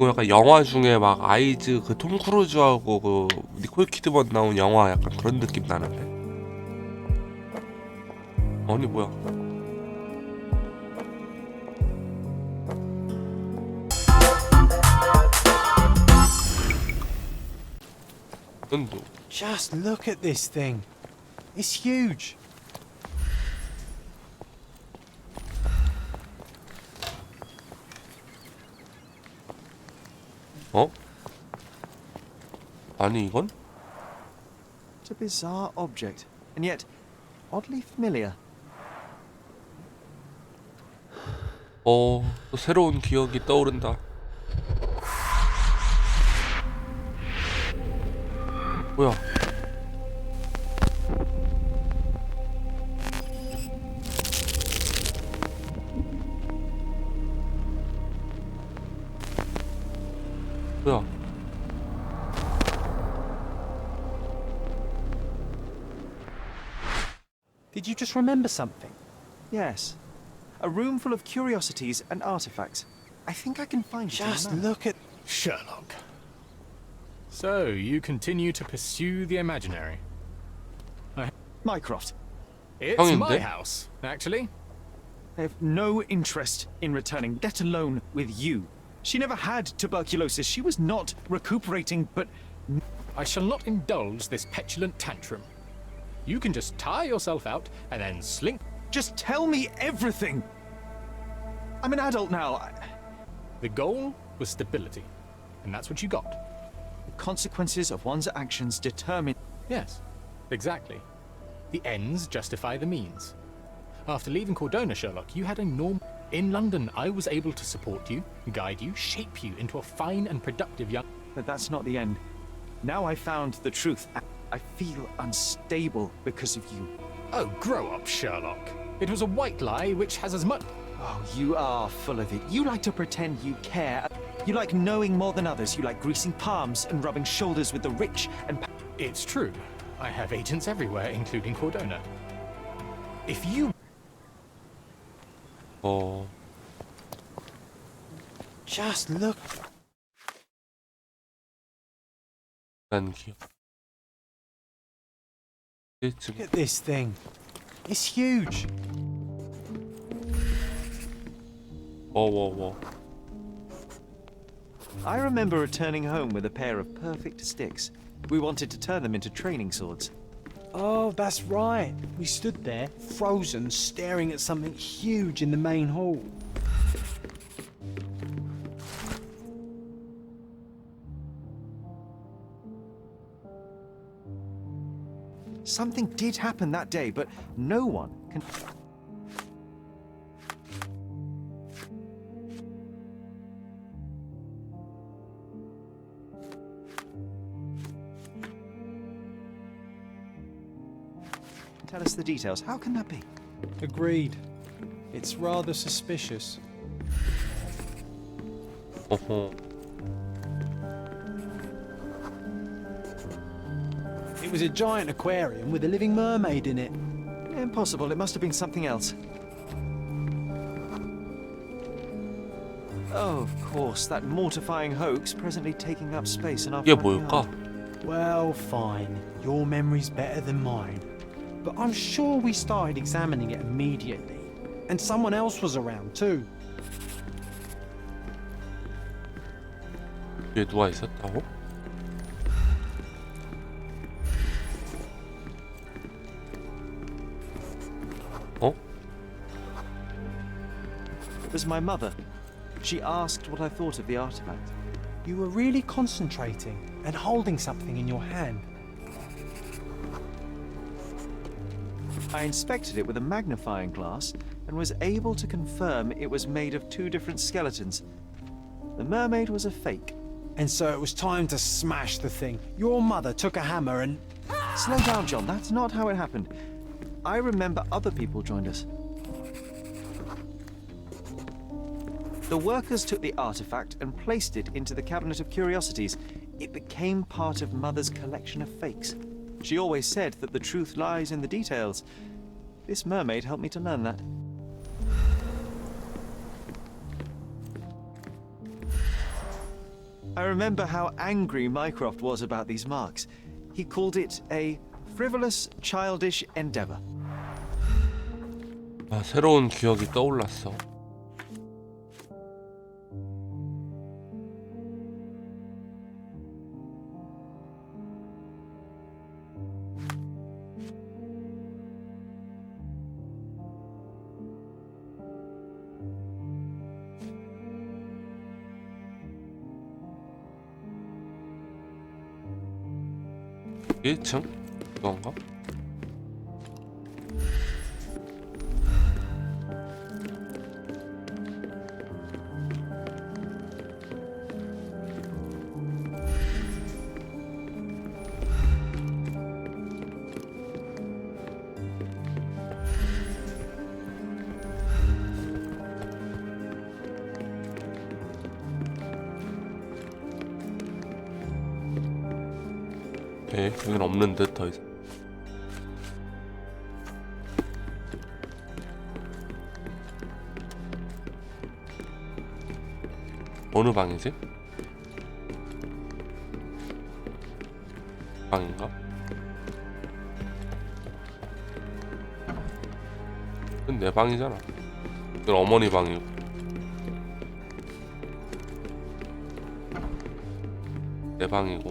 그거 약간 영화 중에 막 아이즈 그 톰 크루즈하고 그 니콜 키드먼 나온 영화 약간 그런 느낌 나는데. 아니 뭐야? 넌 누? Just look at this thing. It's huge. 어? 아니 이건? It's a bizarre object, and yet oddly familiar. 또 새로운 기억이 떠오른다. 뭐야? 뭐야? Did you just remember something? Yes, a room full of curiosities and artifacts. I think I can find it. Just in the map. look at... Sherlock. So, you continue to pursue the imaginary. Mycroft. It's 형인데? my house, actually. I have no interest in returning, let alone with you. She never had tuberculosis. She was not recuperating, but I shall not indulge this petulant tantrum. You can just tire yourself out and then slink. just tell me everything. I'm an adult now. The goal was stability, and that's what you got. The consequences of one's actions determine... Yes, exactly. The ends justify the means. After leaving Cordona, Sherlock, you had a norm. In London, I was able to support you, guide you, shape you into a fine and productive young... But that's not the end. Now I found the truth. I feel unstable because of you. Oh, grow up, Sherlock. It was a white lie which has as much... Oh, you are full of it. You like to pretend you care. You like knowing more than others. You like greasing palms and rubbing shoulders with the rich and... It's true. I have agents everywhere, including Cordona. If you... Just look... 난 기억. Look at this thing. It's huge. 워. I remember returning home with a pair of perfect sticks. We wanted to turn them into training swords. Oh, that's right. We stood there, frozen, staring at something huge in the main hall. Something did happen that day, but no one can... Tell us the details. How can that be? Agreed. It's rather suspicious. 어허. It was a giant aquarium with a living mermaid in it. Impossible. It must have been something else. Oh, of course. That mortifying hoax presently taking up space in our 이게 front 뭘까? yard. Well, fine. Your memory's better than mine. But I'm sure we started examining it immediately. And someone else was around too. 위에 누가 있었다고? 어? It was my mother. She asked what I thought of the artifact. You were really concentrating and holding something in your hand. I inspected it with a magnifying glass and was able to confirm it was made of two different skeletons. The mermaid was a fake. And so it was time to smash the thing. Your mother took a hammer and... Slow down, John. That's not how it happened. I remember other people joined us. The workers took the artifact and placed it into the cabinet of curiosities. It became part of Mother's collection of fakes. She always said that the truth lies in the details. This mermaid helped me to learn that. I remember how angry Mycroft was about these marks. He called it a frivolous, childish endeavor. 아, 새로운 기억이 떠올랐어. 일 1층? 이건가? 네, 여긴 없는 듯 더 이상. 어느 방이지? 방인가? 이건 내 방이잖아. 이건 어머니 방이고. 내 방이고.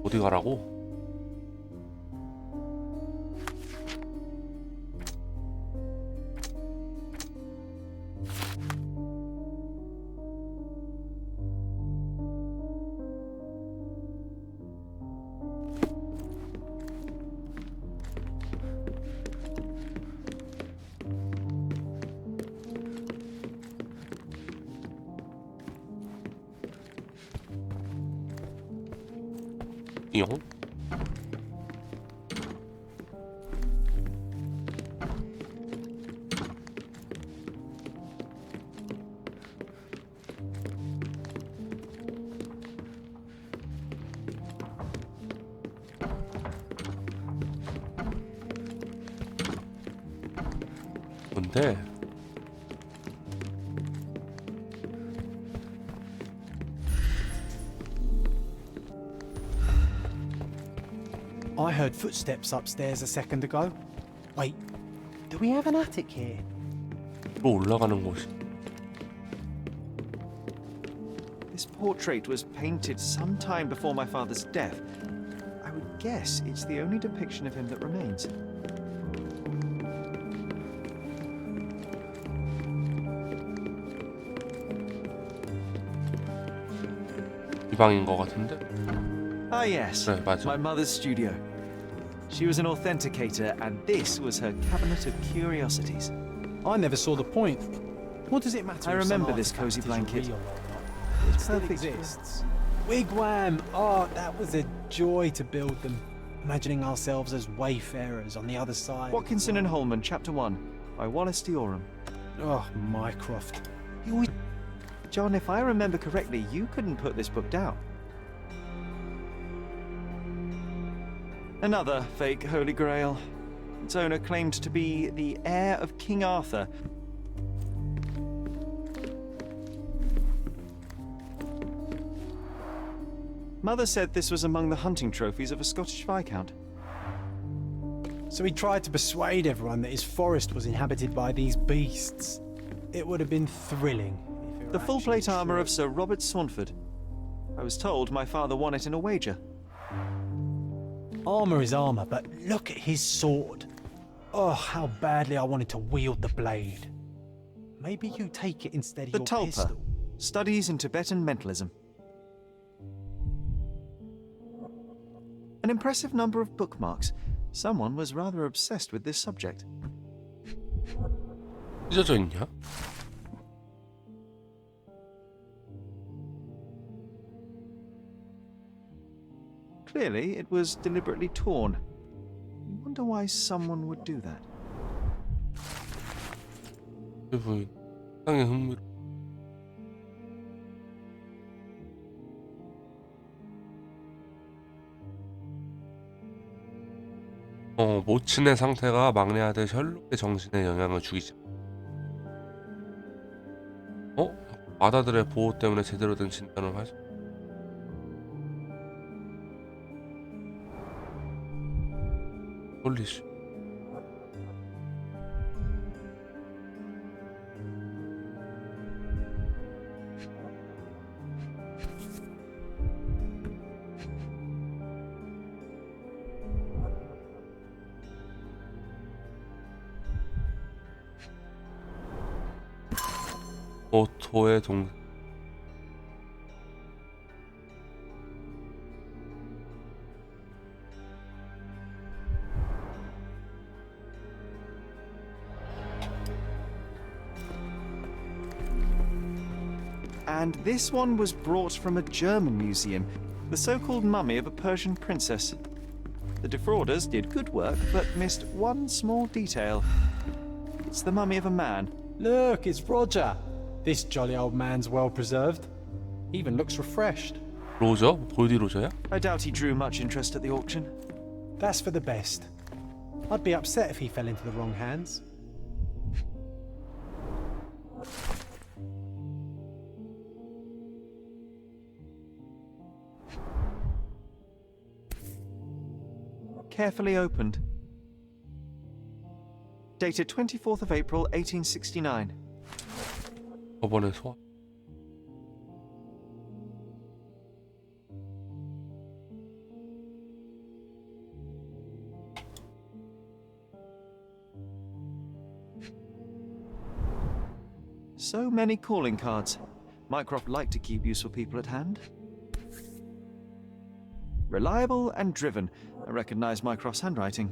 어디 가라고? 용? 뭔데? I heard footsteps upstairs a second ago. Wait, do we have an attic here? 또 올라가는 곳이. This portrait was painted some time before my father's death. I would guess it's the only depiction of him that remains. 이 방인 것 같은데? Ah, yes, 네, 맞아. my mother's studio. She was an authenticator, and this was her cabinet of curiosities. I never saw the point. What does it matter? I if some remember this artifact cozy is blanket. real or not? It still perfect. exists. Wigwam! Oh, that was a joy to build them. Imagining ourselves as wayfarers on the other side. Watkinson and Holman, Chapter 1, by Wallace Dioram. Oh, Mycroft. He always... John, if I remember correctly, you couldn't put this book down. Another fake Holy Grail. Its owner claimed to be the heir of King Arthur. Mother said this was among the hunting trophies of a Scottish Viscount. So he tried to persuade everyone that his forest was inhabited by these beasts. It would have been thrilling. If it were The full plate actually armour true. of Sir Robert Saunford. I was told my father won it in a wager. Armour is armour, but look at his sword. Oh, how badly I wanted to wield the blade. Maybe you take it instead of The your Tulpa. pistol. Studies in Tibetan Mentalism. An impressive number of bookmarks. Someone was rather obsessed with this subject. 찢어져 있냐? Clearly, it was deliberately torn. I wonder why someone would do that. 부인 상당히 흥미로. 모친의 상태가 막내 아들 셜록의 정신에 영향을 주기 시작. 아다들의 보호 때문에 제대로 된 진단을 할 수. 홀리씨. 오토의 동. And this one was brought from a German museum, the so-called mummy of a Persian princess. The defrauders did good work, but missed one small detail. It's the mummy of a man. Look, it's Roger. This jolly old man's well preserved. Even looks refreshed. 로저? 골디 로저야? I doubt he drew much interest at the auction. That's for the best. I'd be upset if he fell into the wrong hands. Carefully opened. Dated 24th of April, 1869. 저번에 소화. So many calling cards. Mycroft liked to keep useful people at hand. Reliable and driven. I recognize Mycroft's handwriting.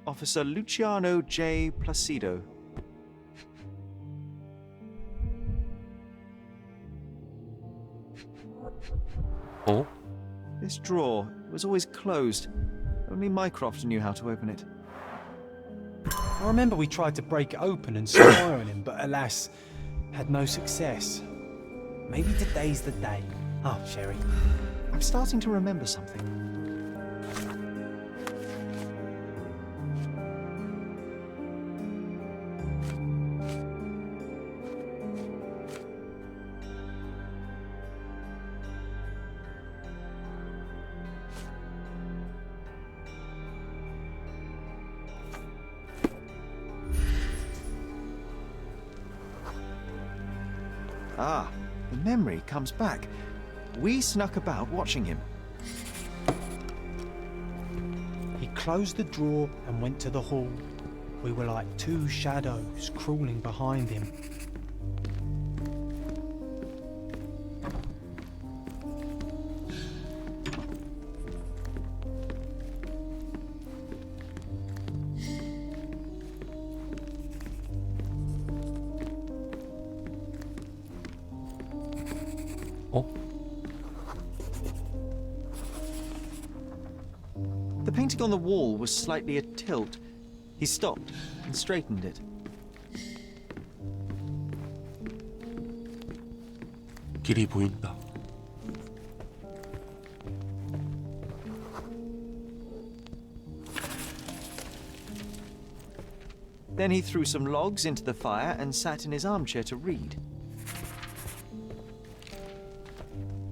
Officer Luciano J. Placido. 어? This drawer was always closed. Only Mycroft knew how to open it. I remember we tried to break it open and spy on him, but alas, had no success. Maybe today's the day. Oh, Sherry. I'm starting to remember something. Ah, the memory comes back. We snuck about watching him. He closed the drawer and went to the hall. We were like two shadows crawling behind him. 어? The painting on the wall was slightly atilt. He stopped and straightened it. 길이 보인다. Then he threw some logs into the fire and sat in his armchair to read.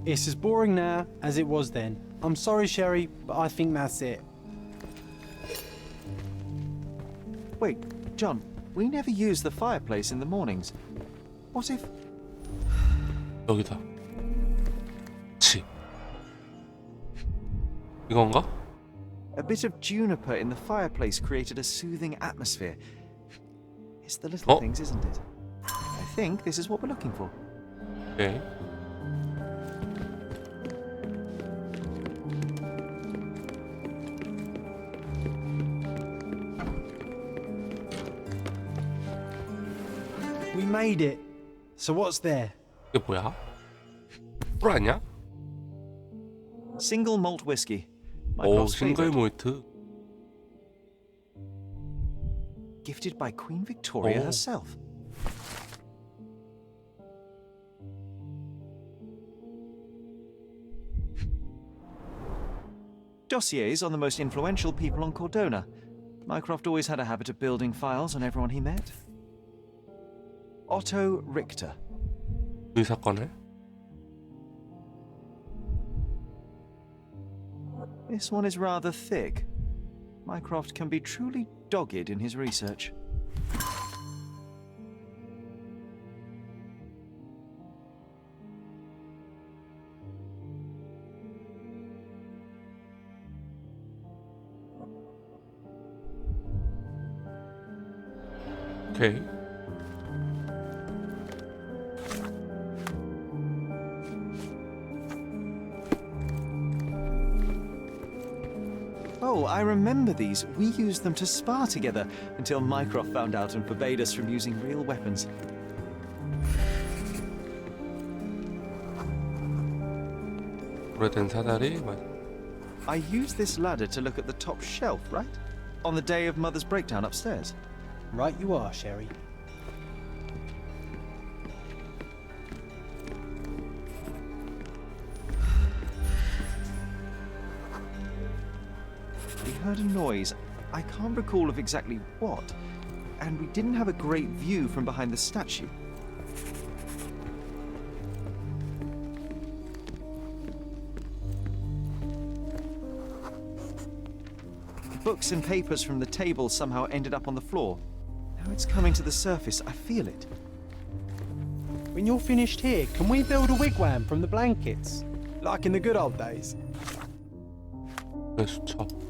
It's as boring now as it was then. I'm sorry, Sherry, but I think that's it. Wait, John, we never use the fireplace in the mornings. What if... 여기다. 치. 이건가? A bit of juniper in the fireplace created a soothing atmosphere. It's the little Oh. things, isn't it? I think this is what we're looking for. 네. We made it. So what's there? 이게 뭐야? 술 아니야? Single malt whiskey. 오, Mycroft's 싱글 favorite. 모히트. Gifted by Queen Victoria Oh. herself. Dossiers on the most influential people on Cordona. Mycroft always had a habit of building files on everyone he met. Otto Richter. 이 사건을? This one is rather thick. Mycroft can be truly dogged in his research. 오케이. Oh, I remember these. We used them to spar together until Mycroft found out and forbade us from using real weapons. 오래된 사다리. I used this ladder to look at the top shelf, right? On the day of Mother's breakdown upstairs. Right you are, Sherry. We heard a noise. I can't recall of exactly what. And we didn't have a great view from behind the statue. Books and papers from the table somehow ended up on the floor. Now it's coming to the surface. I feel it. When you're finished here, can we build a wigwam from the blankets? Like in the good old days? 왜 수첩?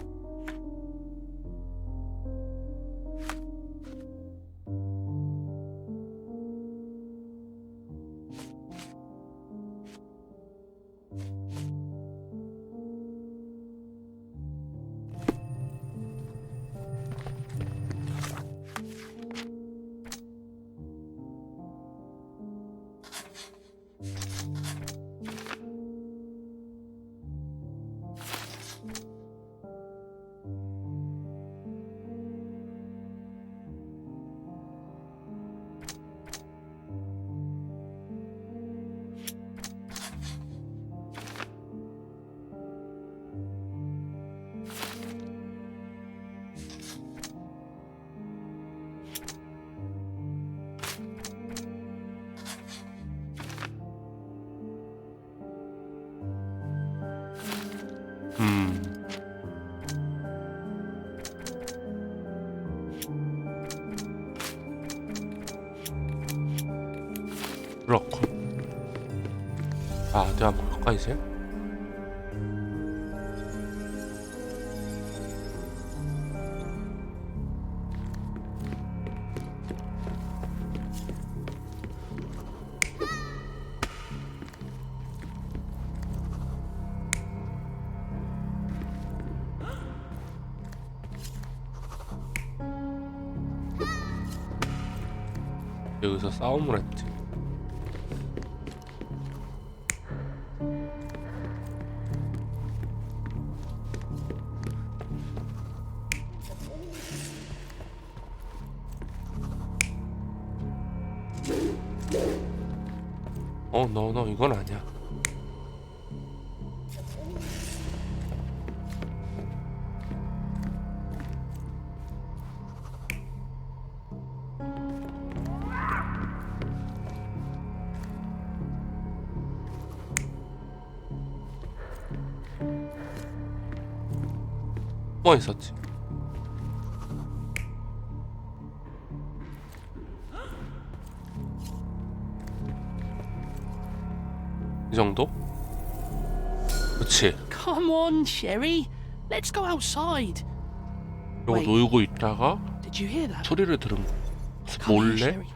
그렇군. 아, 내가 한번 가까이 세? 여기서 싸움을 했지. 너 이건 아니야. 숨어 있었지. 이 정도? 그렇지. Come on, Sherry. Let's go outside. 이러고 Wait. 놀고 있다가 Did you hear that? 소리를 들은 거. Come on, 몰래 Sherry.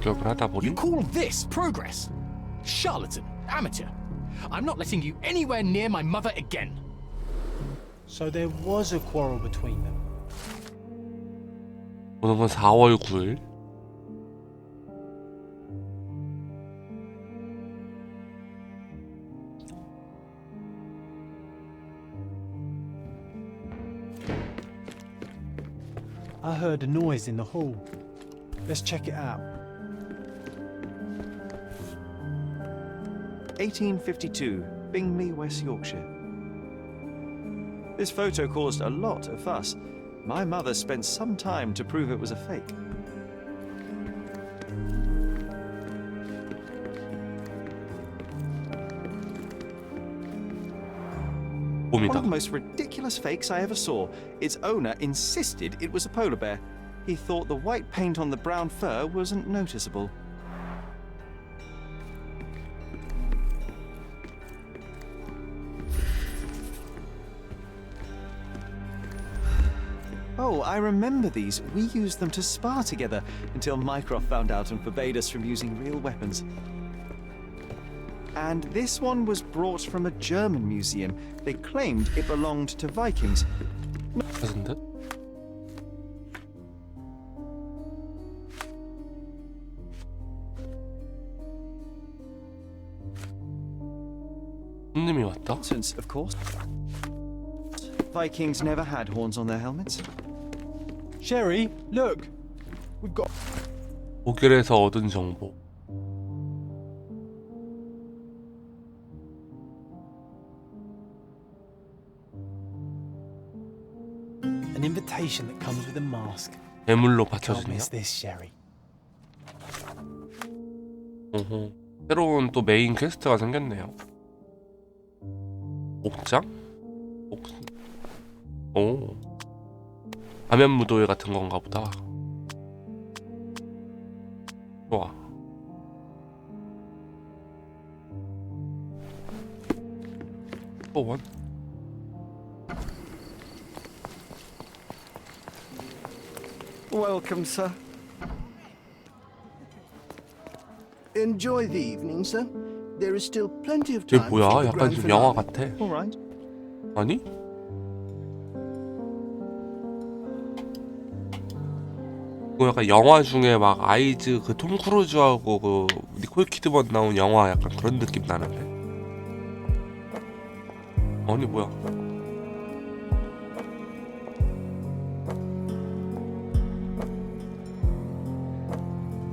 기억을 하다 보니 You call this progress? Charlatan, amateur. I'm not letting you anywhere near my mother again. So there was a quarrel between them. 오는 건 4월 9일. I heard a noise in the hall. Let's check it out. 1852, Bingley, West Yorkshire. This photo caused a lot of fuss. My mother spent some time to prove it was a fake. One 봄이다. of the most ridiculous fakes I ever saw. Its owner insisted it was a polar bear. He thought the white paint on the brown fur wasn't noticeable. Oh, I remember these. We used them to spar together until Mycroft found out and forbade us from using real weapons. And this one was brought from a German museum. They claimed it belonged to Vikings. 무슨 듯? 손님이 왔다? Nonsense, of course. Vikings never had horns on their helmets. Sherry, look! We've got. 독일에서 얻은 정보. An invitation that comes with a mask. 배물로 Can't 받쳐주냐? miss this, Sherry. 어허. 새로운 또 메인 퀘스트가 생겼네요. 옥장? 오. 가면무도회 같은 건가 보다. 좋아. 원. Welcome, sir. Enjoy the evening, sir. There is still plenty of 쟤 time for 뭐야? the 약간 grand 좀 영화 finale. 같아. All right. 아니? 이거 약간 영화 중에 막 아이즈 그 톰 크루즈하고 그 니콜 키드먼 나온 영화 약간 그런 느낌 나는데. 아니 뭐야?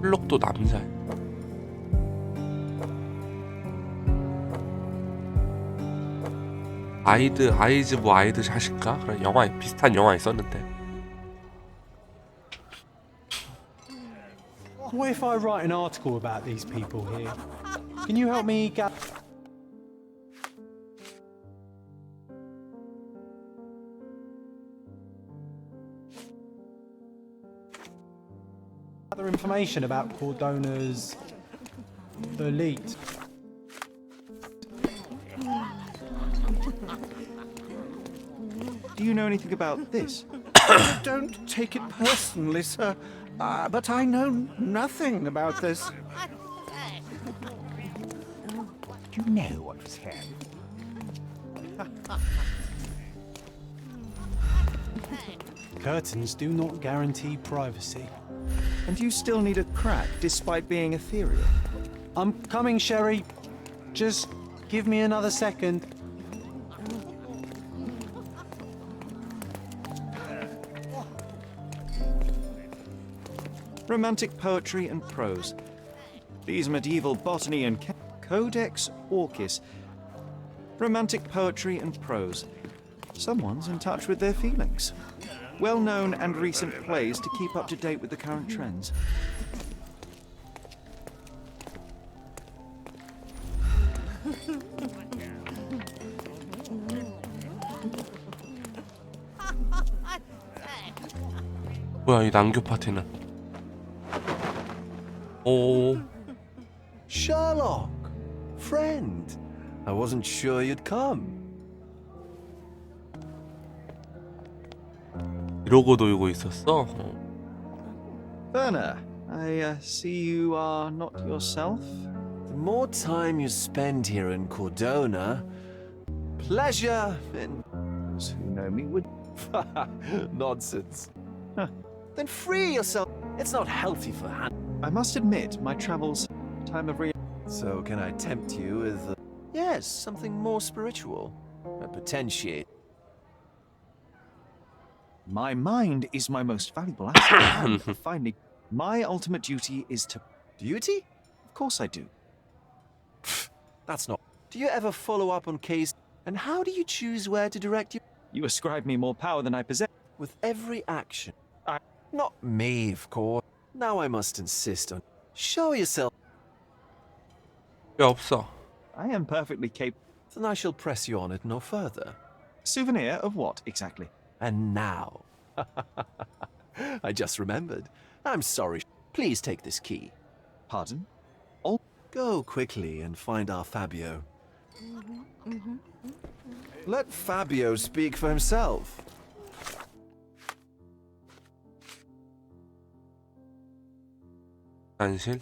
셜록도 남자야. 아이즈 뭐 아이드 샷인가? 그런 영화 비슷한 영화 있었는데. What if I write an article about these people here? Can you help me gather information about Cordona's elite? Do you know anything about this? Don't take it personally, sir, but I know nothing about this. You know what's here. Curtains do not guarantee privacy. And you still need a crack despite being ethereal. I'm coming, Sherry. Just give me another second. Romantic poetry and prose. These medieval botany and Codex Orchis. Romantic poetry and prose. Someone's in touch with their feelings. Well-known and recent plays to keep up to date with the current trends. 뭐야 이 난교 파티는? 오. Sherlock, friend. I wasn't sure you'd come. 이러고 놀고 있었어? Werner, I see you are not yourself. The more time you spend here in Cordona, pleasure in Those who know me would. nonsense. Huh. Then free yourself. It's not healthy for hand. I must admit, my travels time of real. So can I tempt you with? Yes, something more spiritual. A potentiate. My mind is my most valuable asset. And finally, my ultimate duty is to. Duty? Of course, I do. That's not. Do you ever follow up on case? And how do you choose where to direct you? You ascribe me more power than I possess. With every action. Not me, of course. Now I must insist on. Show yourself. 왜 없어? I am perfectly capable. Then I shall press you on it no further. Souvenir of what, exactly? And now. I just remembered. I'm sorry. Please take this key. Pardon? Go quickly and find our Fabio. Let Fabio speak for himself. 안실?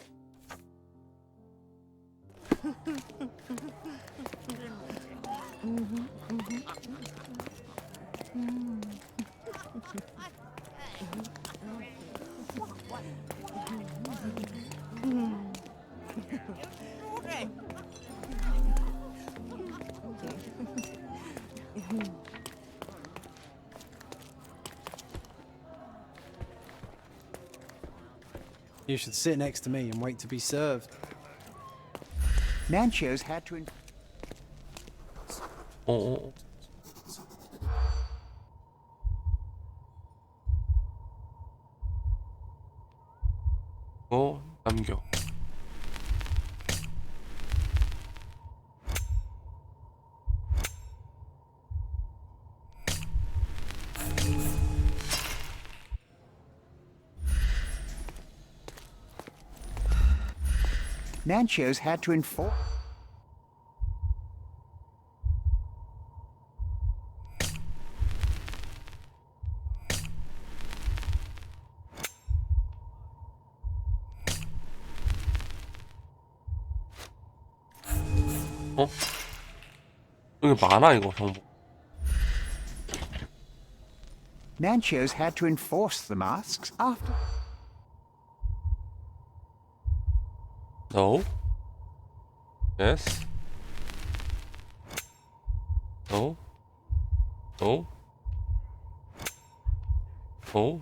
You should sit next to me and wait to be served. Nanchio's had to. 어. 남겨. Nanchio's had to inform. 어? 여기 많아 이거 정보. Nanchio's had to enforce the masks after. No. Yes. No. No. No.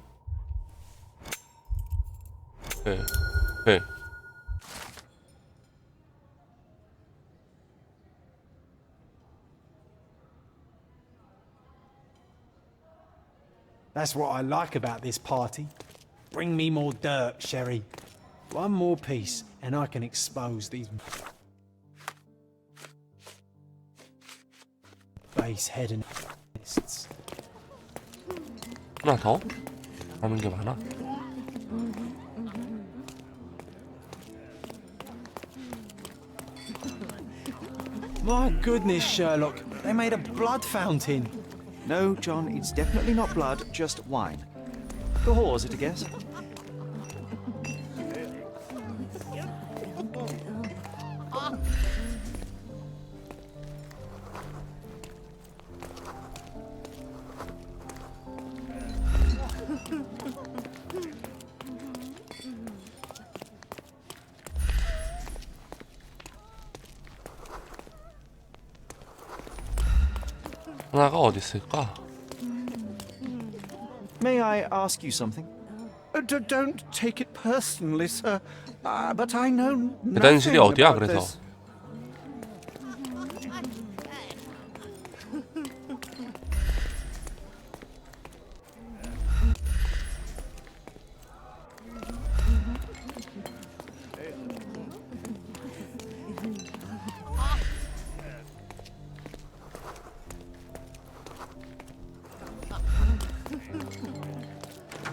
네. 네. That's what I like about this party. Bring me more dirt, Sherry. One more piece, and I can expose these base-headed ists. 하나 더? 남은 게 많아? My goodness, Sherlock. They made a blood fountain. No, John, it's definitely not blood, just wine. The whores at a guess. 하나가 어디 있을까? May I ask you something? Don't take it personally, sir. But I know 배달실이 nothing 어디야? about 그래서 this.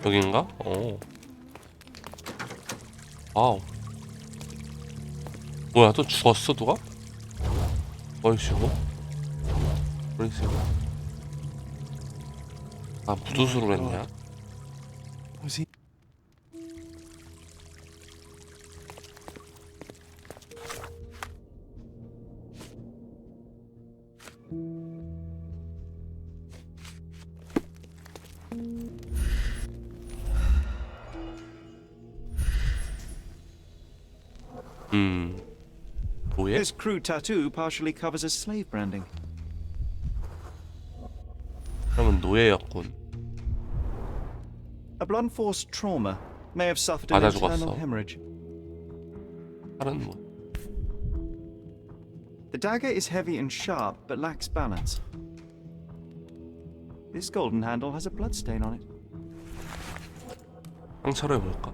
여긴가? 어. 와우. 뭐야 또 죽었어 누가? 어이씨고? 어이씨고? 아 무도수로 했냐? Was he? 뭐야? This crude tattoo partially covers as slave branding. 그러면 노예였군. A blunt force trauma may have suffered an 맞아 internal 죽었어. hemorrhage. 다른 뭐? The dagger is heavy and sharp, but lacks balance. This golden handle has a bloodstain on it. 상처를 볼까?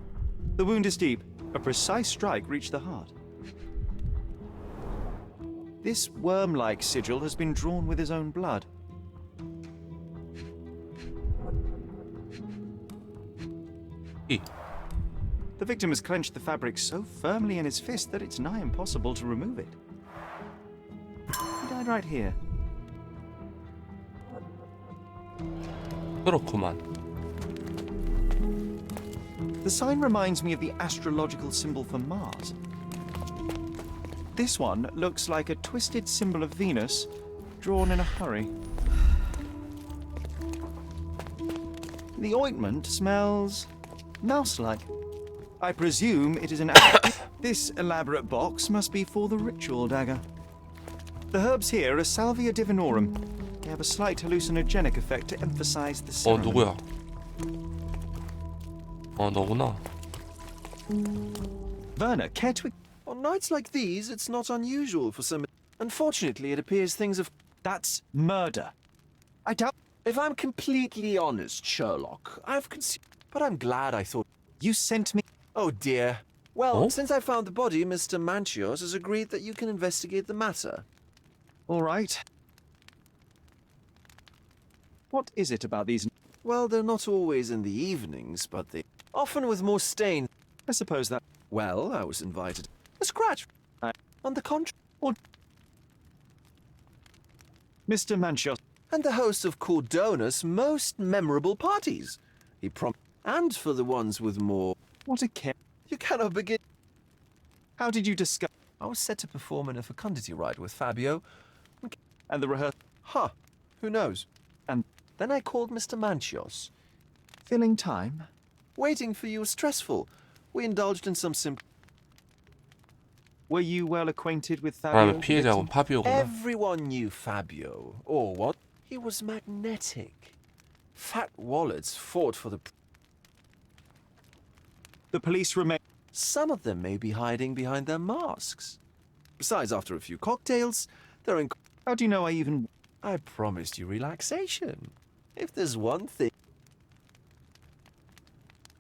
The wound is deep. A precise strike reached the heart. This worm-like sigil has been drawn with his own blood. 이. The victim has clenched the fabric so firmly in his fist that it's nigh impossible to remove it. He died right here. 그렇구만. The sign reminds me of the astrological symbol for Mars. This one looks like a twisted symbol of Venus, drawn in a hurry. The ointment smells mouse-like. I presume it is an This elaborate box must be for the ritual dagger. The herbs here are Salvia divinorum. They have a slight hallucinogenic effect to emphasize the ceremony. 누구야? 너구나. Werner, care to... On nights like these, it's not unusual for some... Unfortunately, it appears things have... That's murder. I doubt... If I'm completely honest, Sherlock, I've considered... But I'm glad I thought... You sent me... Oh dear. Well, Oh? since I found the body, Mr. Manchios has agreed that you can investigate the matter. All right. What is it about these... Well, they're not always in the evenings, but they... Often with more stain. I suppose that... Well, I was invited. A scratch. On the contrary. Mr. Manchios... And the host of Cordona's most memorable parties. He and for the ones with more... What a care... You cannot begin... How did you discover... I was set to perform in a fecundity rite with Fabio. And the rehearsal... Huh. Who knows? And... Then I called Mr. Manchios. Filling time? Waiting for you was stressful. We indulged in some simple... Were you well acquainted with Fabio? 그러면 피해자고 파비오구나. Everyone knew Fabio. Or what? He was magnetic. Fat wallets fought for the... The police remain... Some of them may be hiding behind their masks. Besides, after a few cocktails, they're in... How do you know I even... I promised you relaxation. If there's one thing...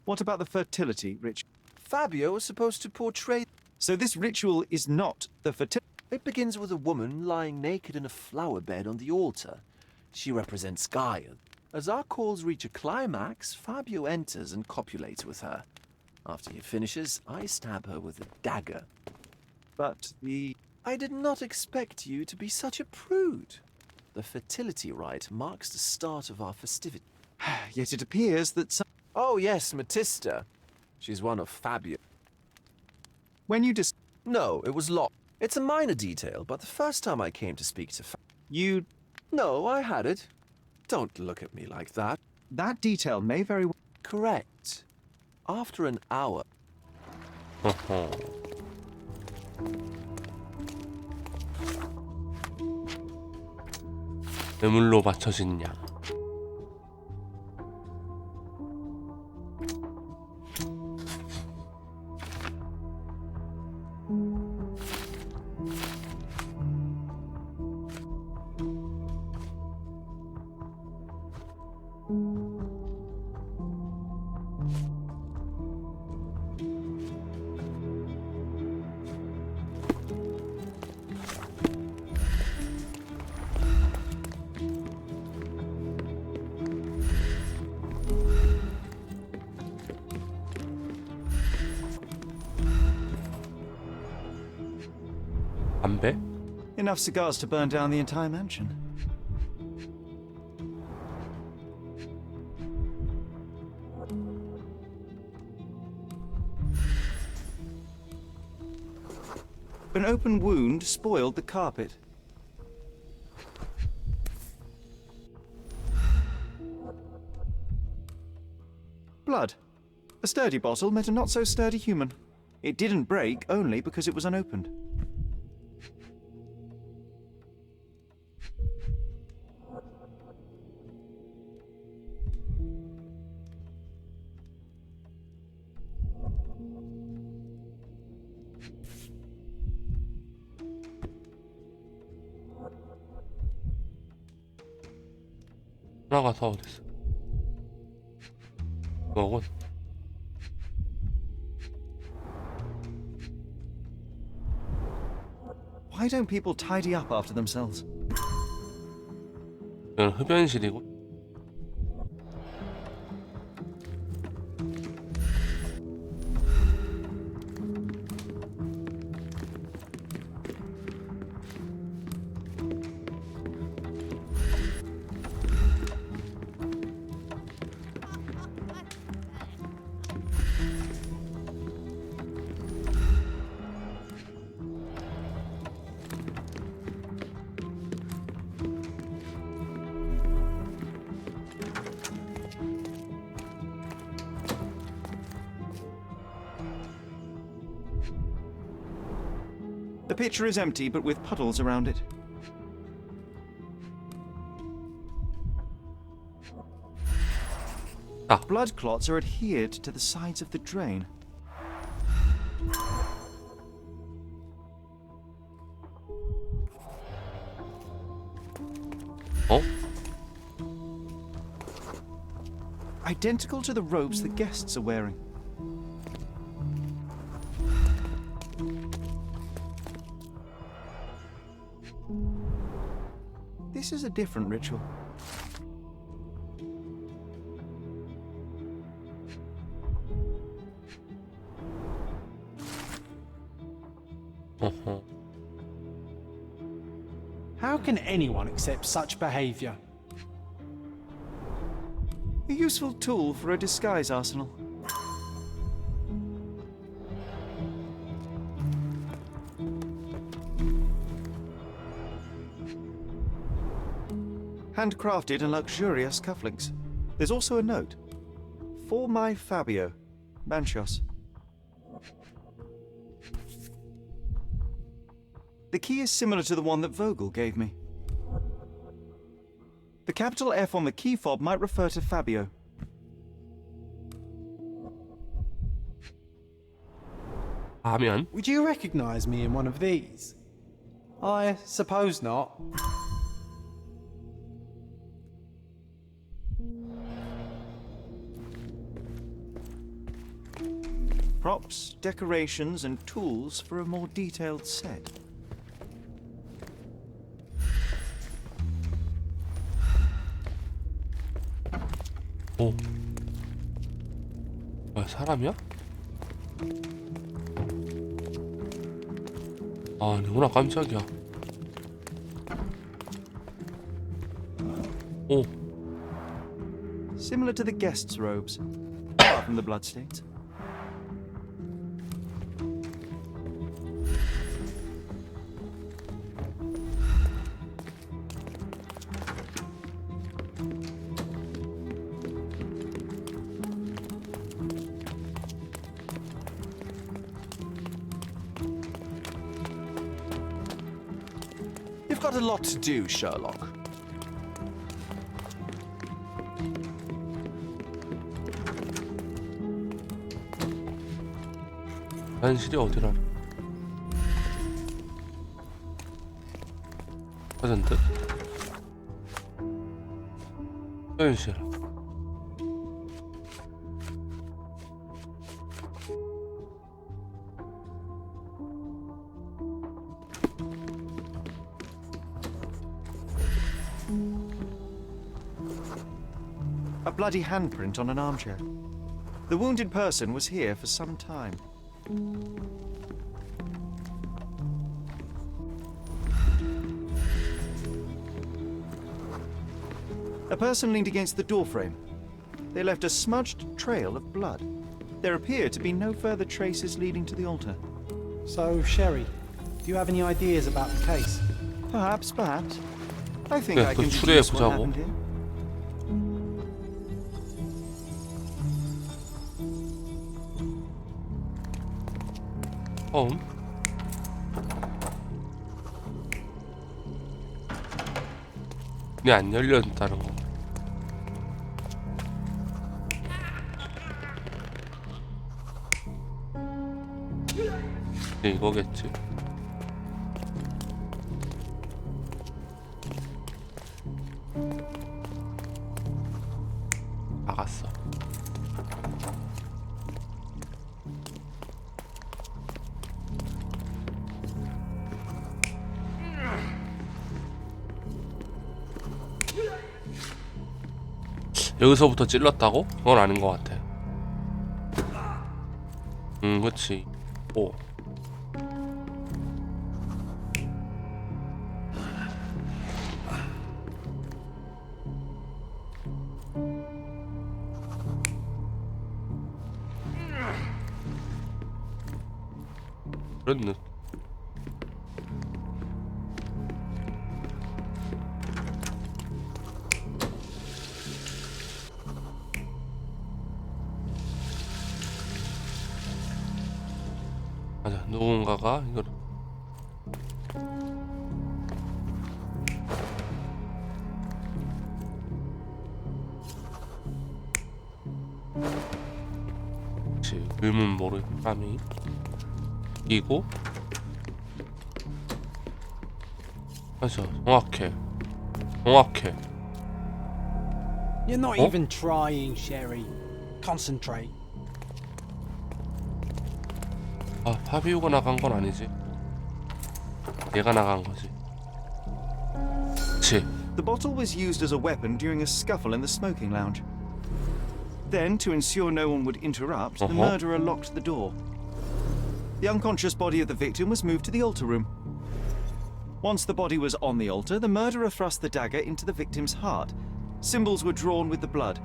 What about the fertility ritual? Fabio was supposed to portray... So this ritual is not the fertility... It begins with a woman lying naked in a flower bed on the altar. She represents Gaia. As our calls reach a climax, Fabio enters and copulates with her. After he finishes, I stab her with a dagger. But the... I did not expect you to be such a prude. The fertility rite marks the start of our festivity. Yet it appears that some... Oh yes, Matista. She's one of Fabio. When you No, it was locked. It's a minor detail, but the first time I came to speak to You... No, I had it. Don't look at me like that. That detail may very well... Correct. After an hour... 어허. 매물로 맞춰진 양. 담배? Enough cigars to burn down the entire mansion. An open wound spoiled the carpet. Blood. A sturdy bottle met a not-so-sturdy human. It didn't break only because it was unopened. 돌아가서 어딨어? 뭐군? Why don't people tidy up after themselves? 이건 흡연실이고. The pitcher is empty, but with puddles around it. Blood clots are adhered to the sides of the drain. 어? Identical to the robes the guests are wearing. This is a different ritual. 어허. How can anyone accept such behaviour? A useful tool for a disguise arsenal. Handcrafted and luxurious cufflinks. There's also a note. For my Fabio, Banchos. The key is similar to the one that Vogel gave me. The capital F on the key fob might refer to Fabio. 가면? Would you recognise me in one of these? I suppose not. Props, decorations, and tools for a more detailed set. 오. 뭐야, 사람이야? 아, 아니구나. 깜짝이야. 오. Similar to the guests' robes, apart from the bloodstains. You've got a lot to do, Sherlock. 현실이 어디라? 퍼센트? 현실. A bloody handprint on an armchair. The wounded person was here for some time. A person leaned against the doorframe. They left a smudged trail of blood. There appear to be no further traces leading to the altar. So, Sherry, do you have any ideas about the case? Perhaps. I think 야, I 그걸 can 추리해 deduce what 보자고. happened here. 처음? 안 열렸다는 거. 이거겠지. 나갔어. 여기서부터 찔렀다고? 그건 아닌 것 같아. 그치. 오. 그런 느. 맞아, 누군가가 이걸 의문 모를 사람이 이고 맞아 정확해. You're not Oh? even trying, Sherry. Concentrate. 아 파비오가 나간 건 아니지. 얘가 나간 거지. 그치. The bottle was used as a weapon during a scuffle in the smoking lounge. Then, to ensure no one would interrupt, the murderer locked the door. The unconscious body of the victim was moved to the altar room. Once the body was on the altar, the murderer thrust the dagger into the victim's heart. Symbols were drawn with the blood.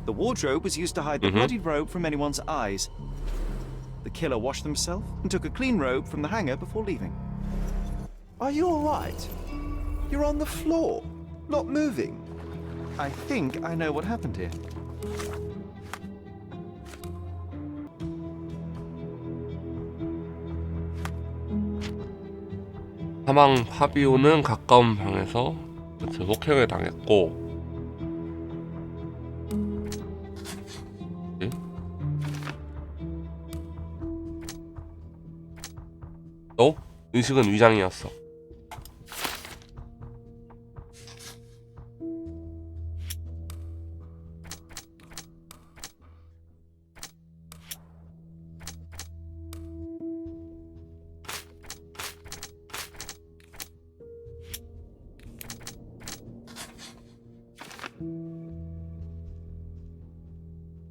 The wardrobe was used to hide the bloodied robe from anyone's eyes. The killer washed himself and took a clean robe from the hanger before leaving. Are you alright? You're on the floor, not moving. I think I know what happened here. 사망 파비오는 가까운 방에서 목행을 당했고 또 의식은 위장이었어.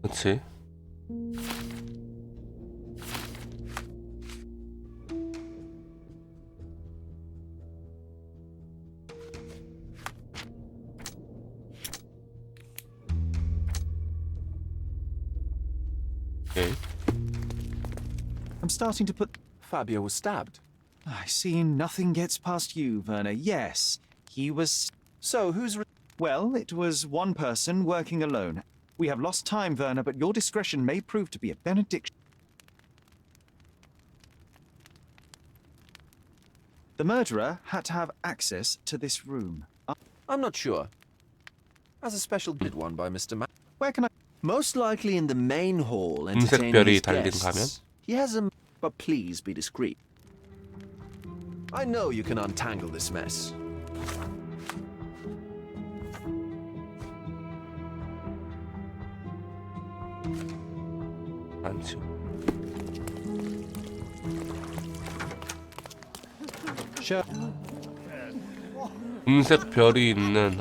그치? 오케이. I'm starting to put... Fabio was stabbed. I see nothing gets past you, Werner. Yes, he was... So who's... Well, it was one person working alone. We have lost time, Werner, but your discretion may prove to be a benediction. The murderer had to have access to this room. I'm not sure. As a special bid one by Mr. Where can I... Most likely in the main hall 음색 entertaining 별이 his 달린 guests. 가면? He has a... But please be discreet. I know you can untangle this mess. 많지. 음색 별이 있는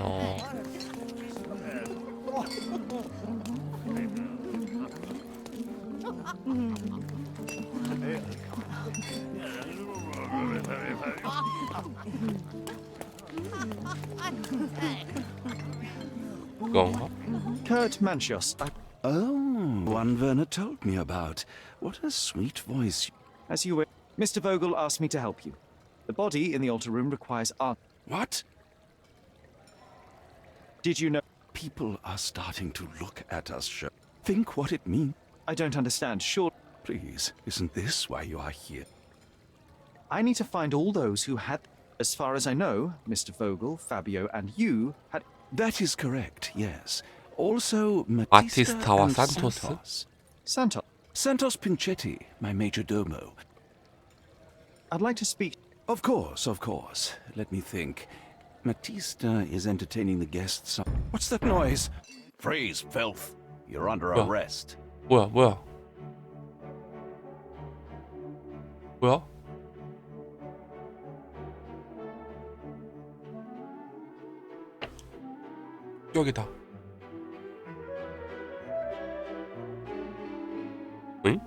그건가? Kurt Manchos. Oh, one Werner told me about. What a sweet voice. As you were... Mr. Vogel asked me to help you. The body in the altar room requires art. What? Did you know... People are starting to look at us, Sher. Think what it means. I don't understand. Sure, Please, isn't this why you are here? I need to find all those who had... As far as I know, Mr. Vogel, Fabio, and you had... That is correct, yes. Also, Battista와 and Santos? Santos. Santos. Santos Pinchetti, my major domo. I'd like to speak... Of course, of course. Let me think. Matista is entertaining the guests. What's that noise? Freeze, filth. You're under Yeah. arrest. 뭐야? 여기다. 응?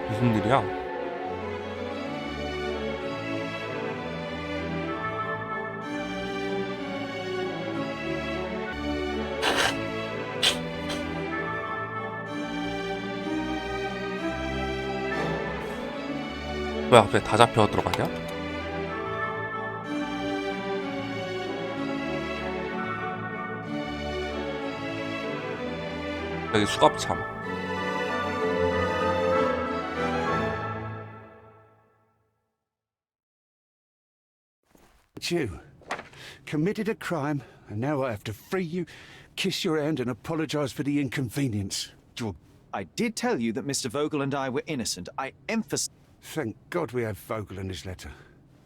무슨 일이야? 왜 앞에 다 잡혀 들어가냐? 여기 수갑참. It's you. Committed a crime, and now I have to free you, kiss your hand, and apologize for the inconvenience. I did tell you that Mr. Vogel and I were innocent. I emphasize. Thank God we have Vogel in this letter.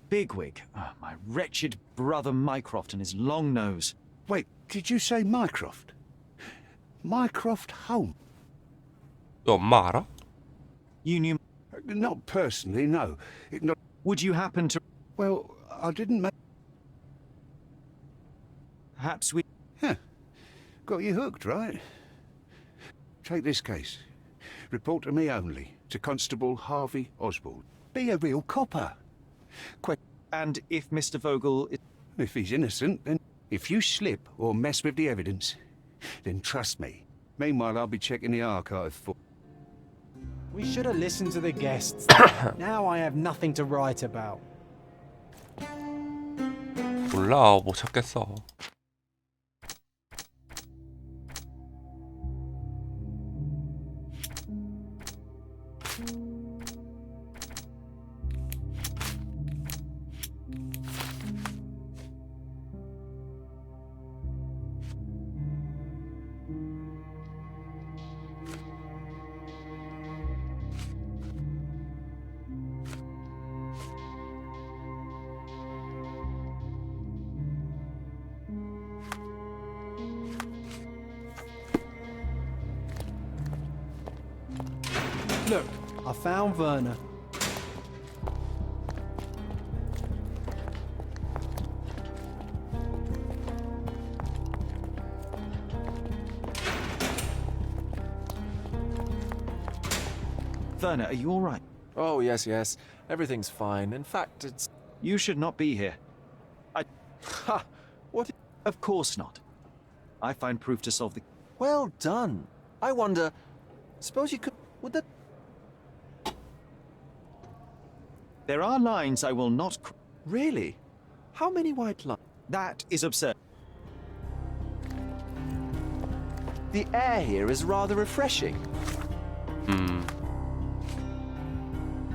Bigwig. Oh, my wretched brother Mycroft and his long nose. Wait, did you say Mycroft? Mycroft Home? 너 엄마 알아? You knew. Not personally, no. Not. Would you happen to. Well, I didn't make. Perhaps we. Huh. Got you hooked, right? Take this case. Report to me only, to Constable Harvey Oswald. Be a real copper. And if Mr. Vogel is. If he's innocent, then if you slip or mess with the evidence, then trust me. Meanwhile, I'll be checking the archive for... We should have listened to the guests. Now I have nothing to write about. 몰라, 못 찾겠어. Look, I found Werner. Werner, are you all right? Oh, yes, yes. Everything's fine. In fact, it's... You should not be here. Ha! What? Of course not. I find proof to solve the. Well done. I wonder... Suppose you could... Would that... There are lines I will not. Really? How many white lines? That is absurd. The air here is rather refreshing.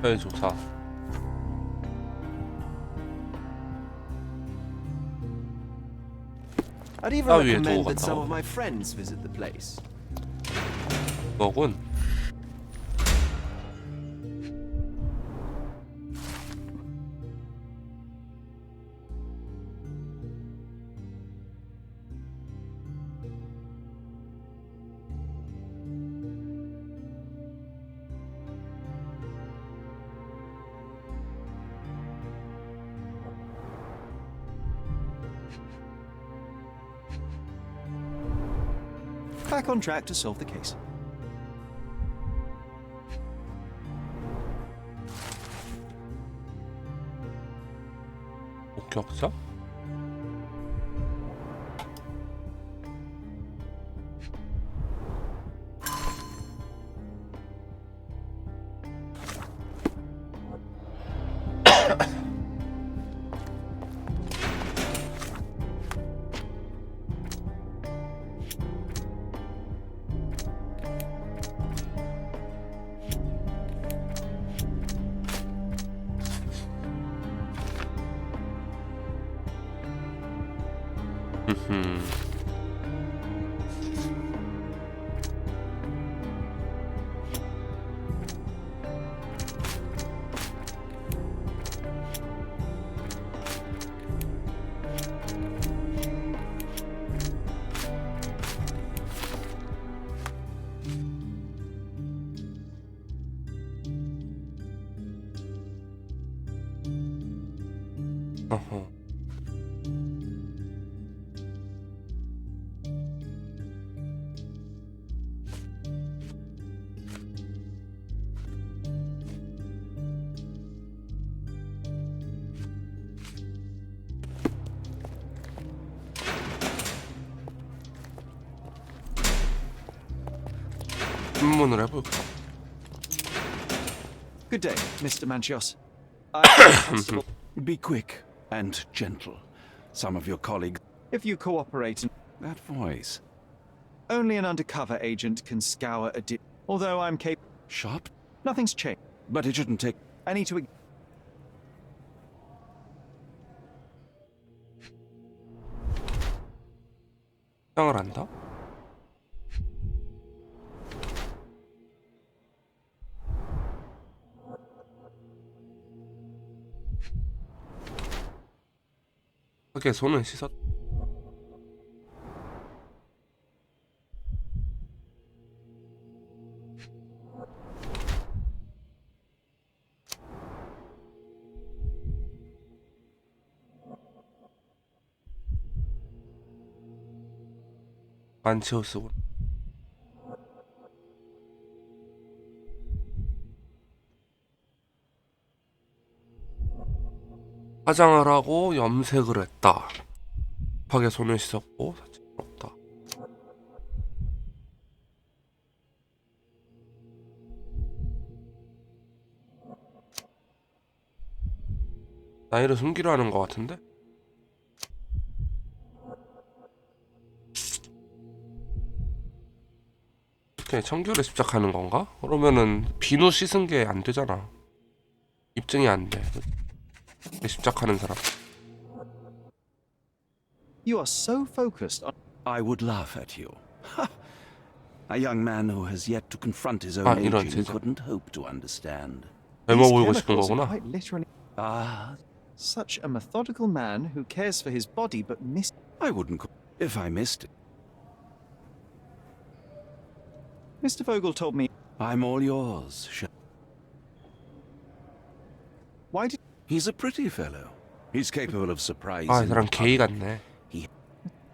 편이 좋다. I'd even Ah, oui, recommend tout that some 갔다 of my friends visit the place. 너군. Back on track to solve the case. 목격자? 어허. 신문을 해볼까? Good day, Mr. Manchios. Constable. Be quick and gentle. Some of your colleagues... If you cooperate, That voice. only an undercover agent can scour a dip. Although I'm capable, Sharp? nothing's changed. But it shouldn't take... I need to. 화장을 한다? 크게 손을 씻었. 안치호스군. 화장을 하고 염색을 했다. 급하게 손을 씻었고 사치스럽다. 나이를 숨기려 하는 것 같은데? 이렇게 청결에 집착하는 건가? 그러면은 비누 씻은 게 안 되잖아. 입증이 안 돼. 집착하는 사람. You are so focused on. I would laugh at you. A young man who has yet to confront his own 이런 aging 제자. couldn't hope to understand. 외모 These 보이고 싶은 chemicals are 거구나. quite literally Ah, such a methodical man who cares for his body but miss. I wouldn't call if I missed it. Mr. Vogel told me. I'm all yours. Why did He's a pretty fellow. He's capable of surprising. 아, 이 사람 the 게이 public. 같네.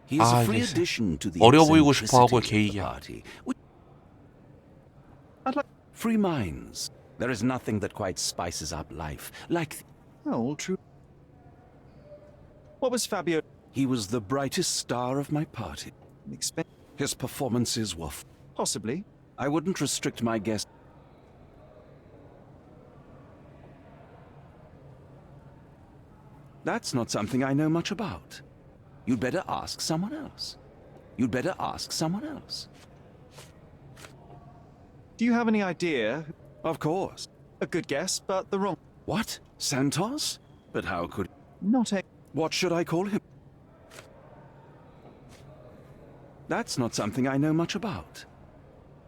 He's 아, a free 이제 addition to the 어려 보이고 싶어 하고 eccentricity of the 게이야. party. I'd like. Free minds. There is nothing that quite spices up life like Oh, true. What was Fabio? he was the brightest star of my party. Expect His performances were possibly. I wouldn't restrict my guest. That's not something I know much about. You'd better ask someone else. You'd better ask someone else. Do you have any idea? Of course. A good guess, but the wrong. What? Santos? But how could... Not a. What should I call him? That's not something I know much about.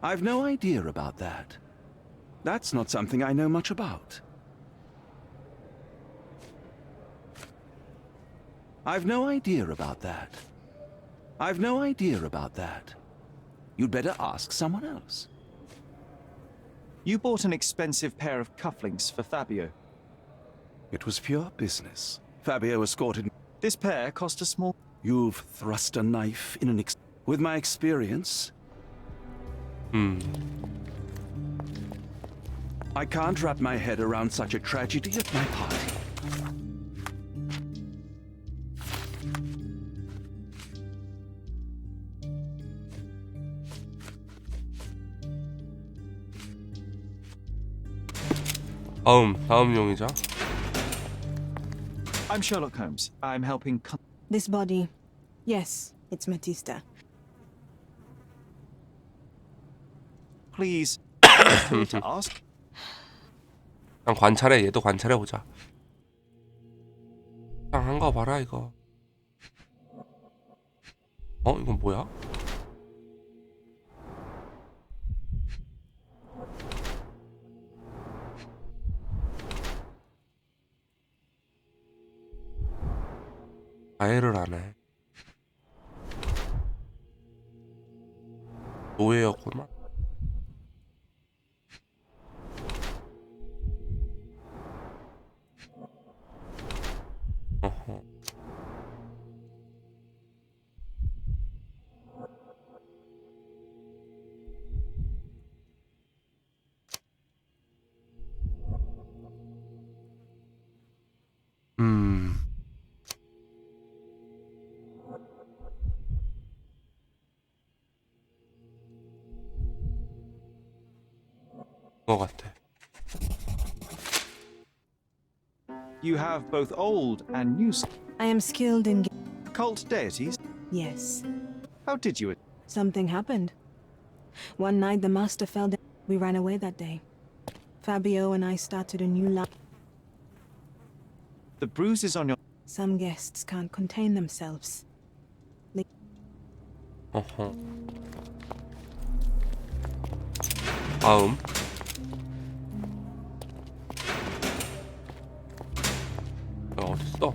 I've no idea about that. That's not something I know much about. I've no idea about that. I've no idea about that. You'd better ask someone else. You bought an expensive pair of cufflinks for Fabio. It was pure business. Fabio escorted me. This pair cost a small. You've thrust a knife in an With my experience, I can't wrap my head around such a tragedy at my party. 다음 용의자. I'm Sherlock Holmes. I'm helping. This body. Yes, it's Matista. Please. to ask. 그냥 관찰해. 얘도 관찰해 보자. 그냥 한 거 봐라 이거. 이건 뭐야? 가해를 하네. 노예였구나. 어허. 것 같아. You have both old and new I am skilled in. cult deities. Yes. How did you? Something happened. One night the master fell down. We ran away that day. Fabio and I started a new life. The bruises on your. Some guests can't contain themselves. 어허. 다음. 야, 어딨어?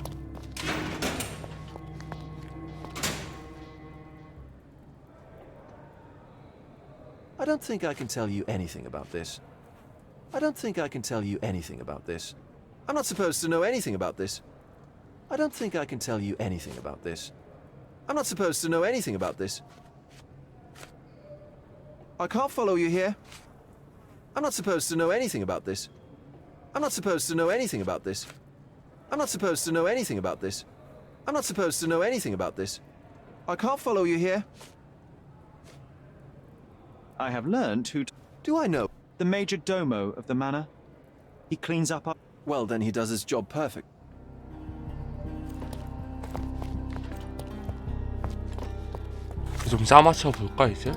I don't think I can tell you anything about this. I don't think I can tell you anything about this. I'm not supposed to know anything about this. I don't think I can tell you anything about this. I'm not supposed to know anything about this. I can't follow you here. I'm not supposed to know anything about this. I'm not supposed to know anything about this. I'm not supposed to know anything about this. I'm not supposed to know anything about this. I can't follow you here. I have learned who Do I know? the major domo of the manor. He cleans up. Well, then he does his job perfect. 좀 짜맞춰 볼까 이제?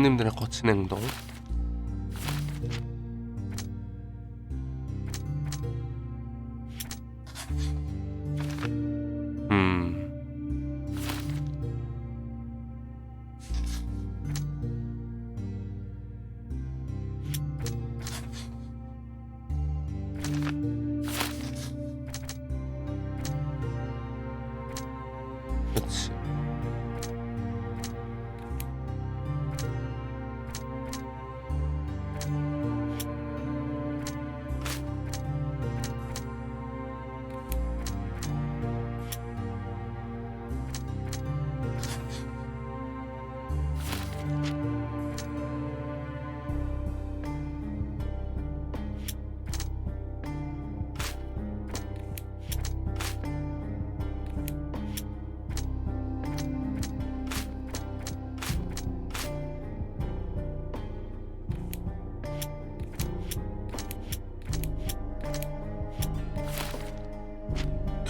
손님들의 거친 행동. 그렇지.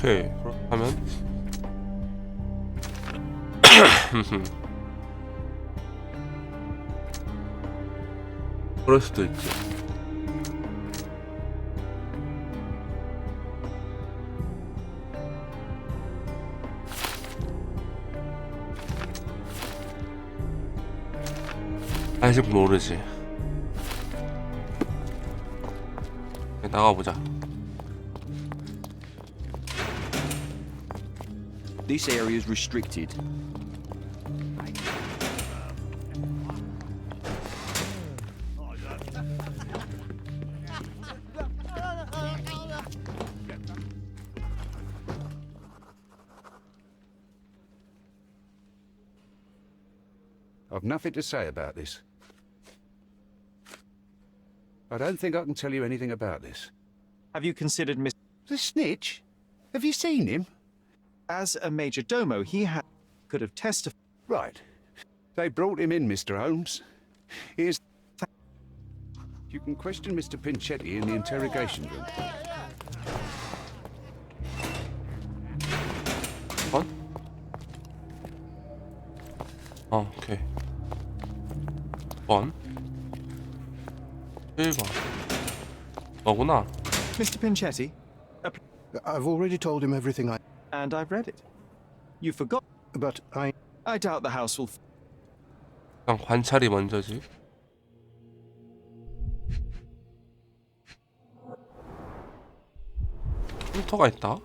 오케이, 그렇다면 그럴 수도 있지. 아직 모르지. 나가보자. This area is restricted. I've nothing to say about this. I don't think I can tell you anything about this. Have you considered The snitch? Have you seen him? as a major domo? Could have testified. Right. They brought him in, Mr. Holmes. Here's... You can question Mr. Pinchetti in the interrogation room. 번? 오케이. 번? 1번. 너구나. Mr. Pinchetti, I've already told him everything and I've read it. You forgot. but I I doubt the house will. 그냥 관찰이 먼저지. 흉터가 있다.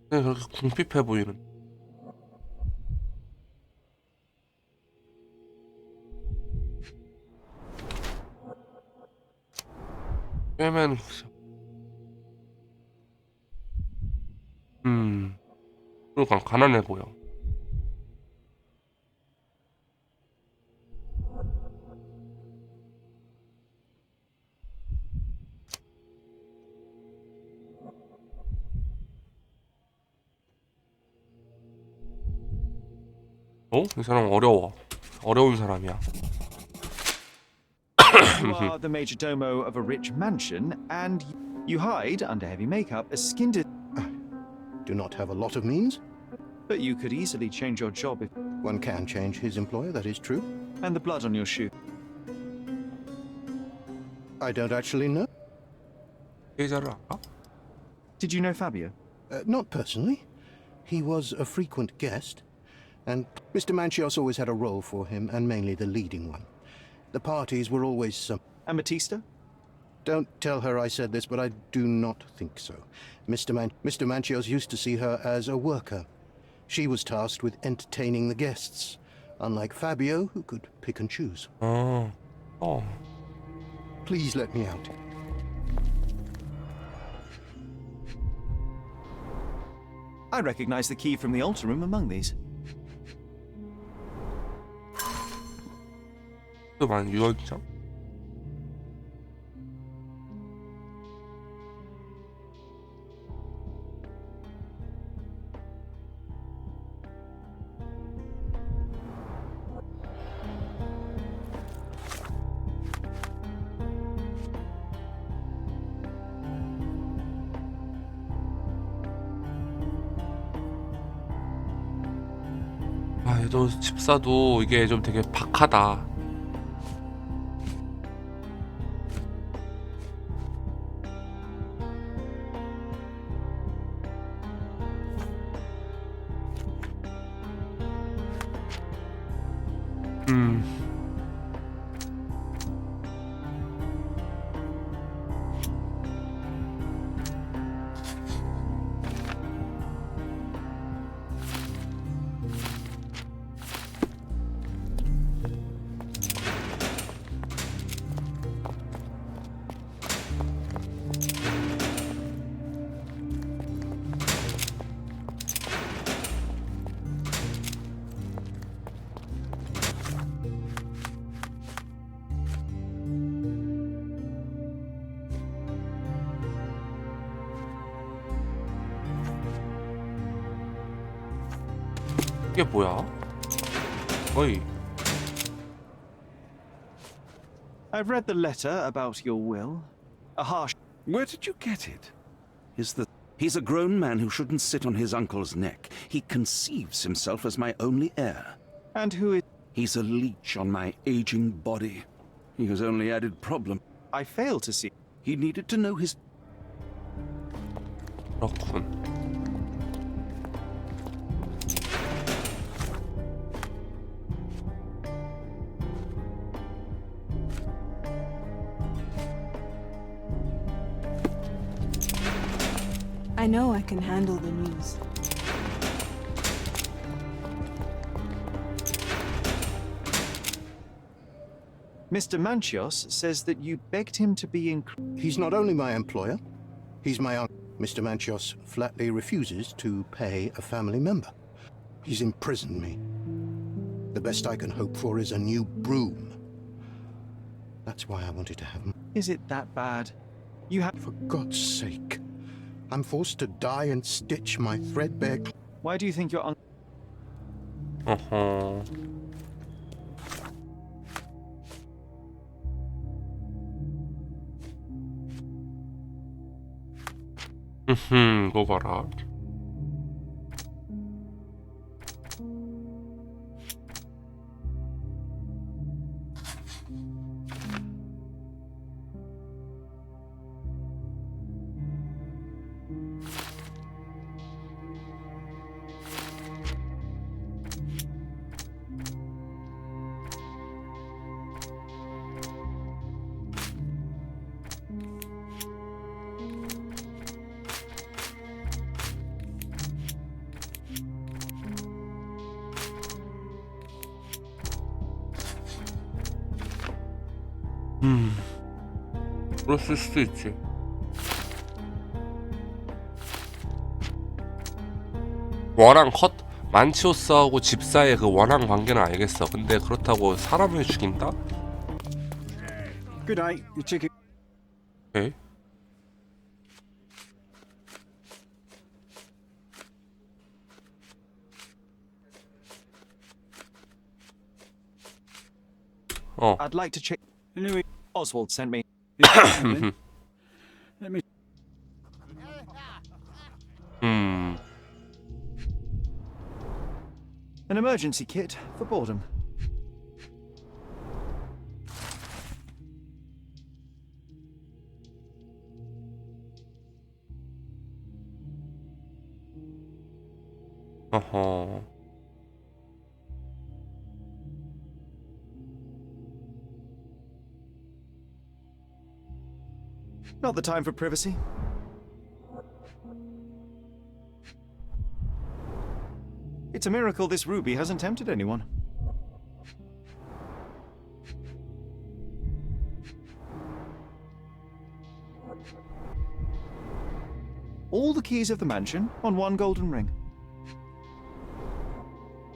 왜 그렇게 궁핍해 보이는? 빼면 그러니까 가난해 보여. 이 사람 어려워. 어려운 사람이야. You are the major domo of a rich mansion, and you hide under heavy makeup as skin to. Do not have a lot of means. But you could easily change your job if. One can change his employer, that is true. And the blood on your shoe. I don't actually know. 피해자를 알아? Did you know Fabio? Not personally. He was a frequent guest, and Mr. Manchios always had a role for him, and mainly the leading one. The parties were always some. And Batista? Don't tell her I said this, but I do not think so. Mr. Manchios used to see her as a worker. She was tasked with entertaining the guests, unlike Fabio, who could pick and choose. 어. Please let me out. I recognize the key from the altar room among these. 또 많은 유언장. 아, 얘도 집사도 이게 좀 되게 박하다. 이게 뭐야? 어이. I've read the letter about your will. A harsh. Where did you get it? He's a grown man who shouldn't sit on his uncle's neck. He conceives himself as my only heir. And who is. He's a leech on my aging body. He has only added problem. I fail to see. He needed to know his. 그렇군. I know I can handle the news. Mr. Manchios says that you begged him to be He's not only my employer, he's my uncle. Mr. Manchios flatly refuses to pay a family member. He's imprisoned me. The best I can hope for is a new broom. That's why I wanted to have him. Is it that bad? You have. For God's sake. I'm forced to dye and stitch my threadbare. Why do you think your uncle? 어허. 이거 봐라. 그랬을 수도 있지. 원한 컷 만치오스하고 집사의 그 원한 관계는 알겠어. 근데 그렇다고 사람을 죽인다? Good day. Your ticket. 오케이. 어. I'd like to check. Anyway, Oswald sent me. let me. An emergency kit for boredom. 어허. Not the time for privacy. It's a miracle this ruby hasn't tempted anyone. All the keys of the mansion on one golden ring.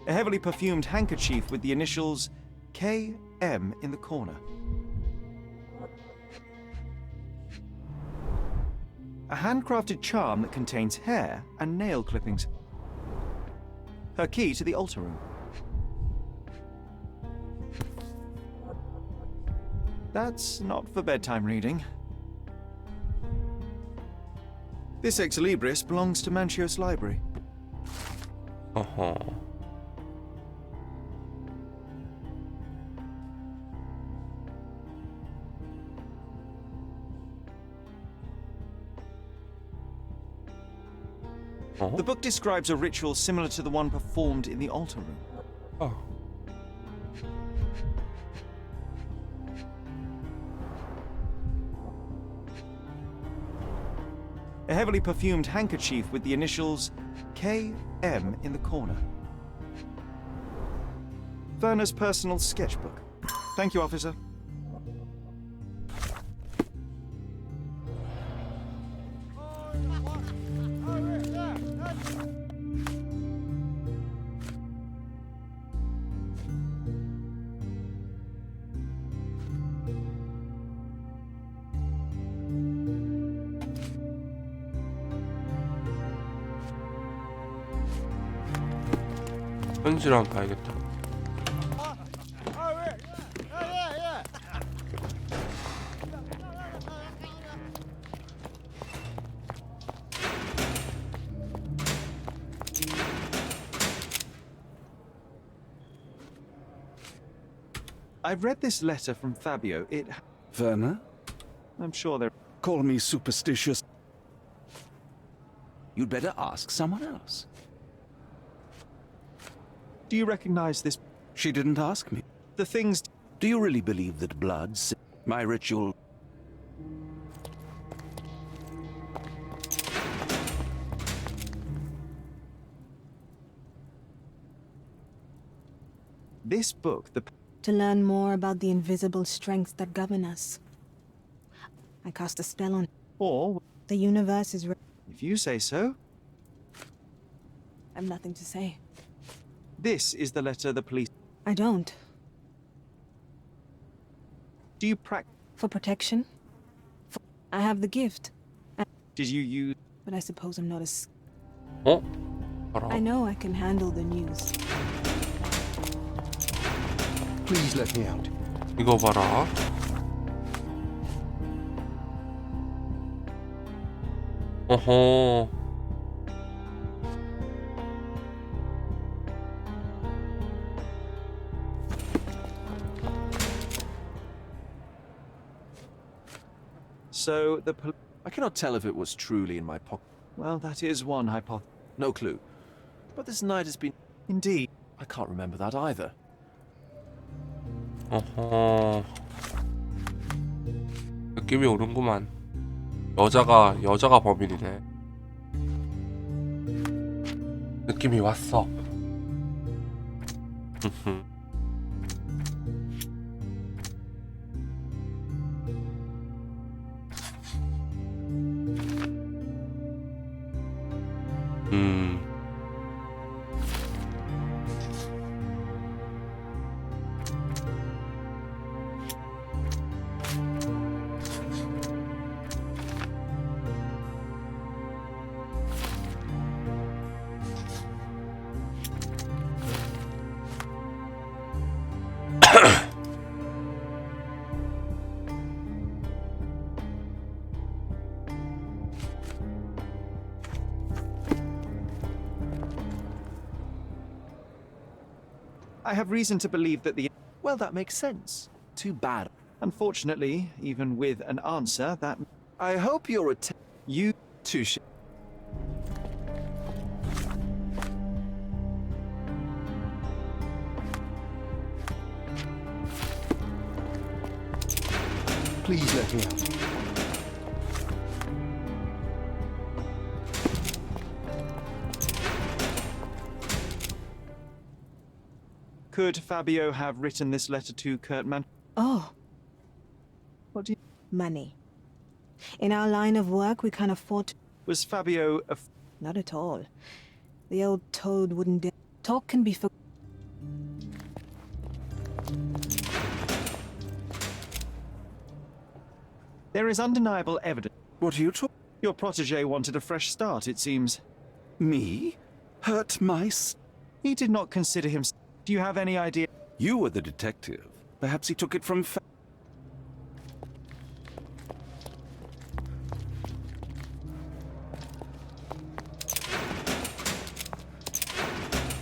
A heavily perfumed handkerchief with the initials KM in the corner. A handcrafted charm that contains hair and nail clippings. Her key to the altar room. That's not for bedtime reading. This ex libris belongs to Manchios Library. 어허. The book describes a ritual similar to the one performed in the altar room. 어. A heavily perfumed handkerchief with the initials KM in the corner. Werner's personal sketchbook. Thank you, officer. 현실 한번 봐야겠다. I've read this letter from Fabio. Werner? I'm sure there. Call me superstitious. You'd better ask someone else. Do you recognize this? She didn't ask me. The things. Do you really believe that blood, my ritual? This book, To learn more about the invisible strengths that govern us. I cast a spell on. Or, The universe is. if you say so, I've nothing to say. this is the letter the police. I don't. Do you practice? For protection? I have the gift. Did you use? But I suppose I'm not as. 어? 봐라. I know I can handle the news. Please let me out. 이거 봐라. 어허. So the I cannot tell if it was truly in my pocket. well, that is one hypothesis. No clue. But this night has been. Indeed. I can't remember that either. 어허. 느낌이 오는구만. 여자가 범인이네. 느낌이 왔어. I have reason to believe that the... Well, that makes sense. Too bad. Unfortunately, even with an answer, that... I hope you're You... Touche. Please let me out. Could Fabio have written this letter to Kurt Man... Oh, What do you... money. In our line of work, we can't afford to... Was Fabio a... Not at all. The old toad wouldn't dare. Talk can be for... There is undeniable evidence. What are you talking? Your protege wanted a fresh start, it seems. Me? Hurt my He did not consider himself... Do you have any idea? You were the detective. Perhaps he took it from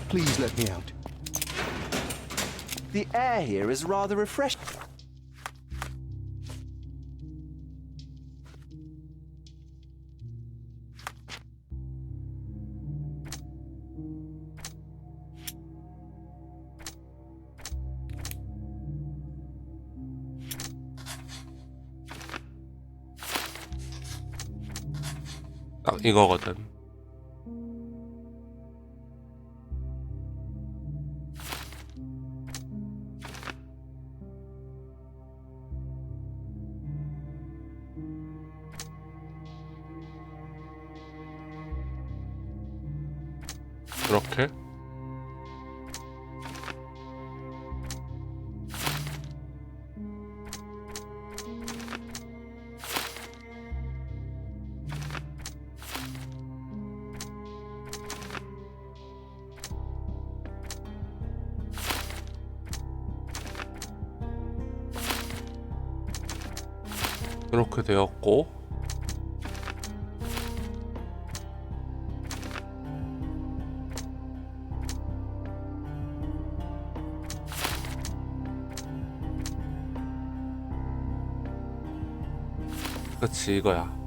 Please let me out. The air here is rather refreshing. 딱 이거거든. 이렇게 이렇게 되었고, 그치 이거야.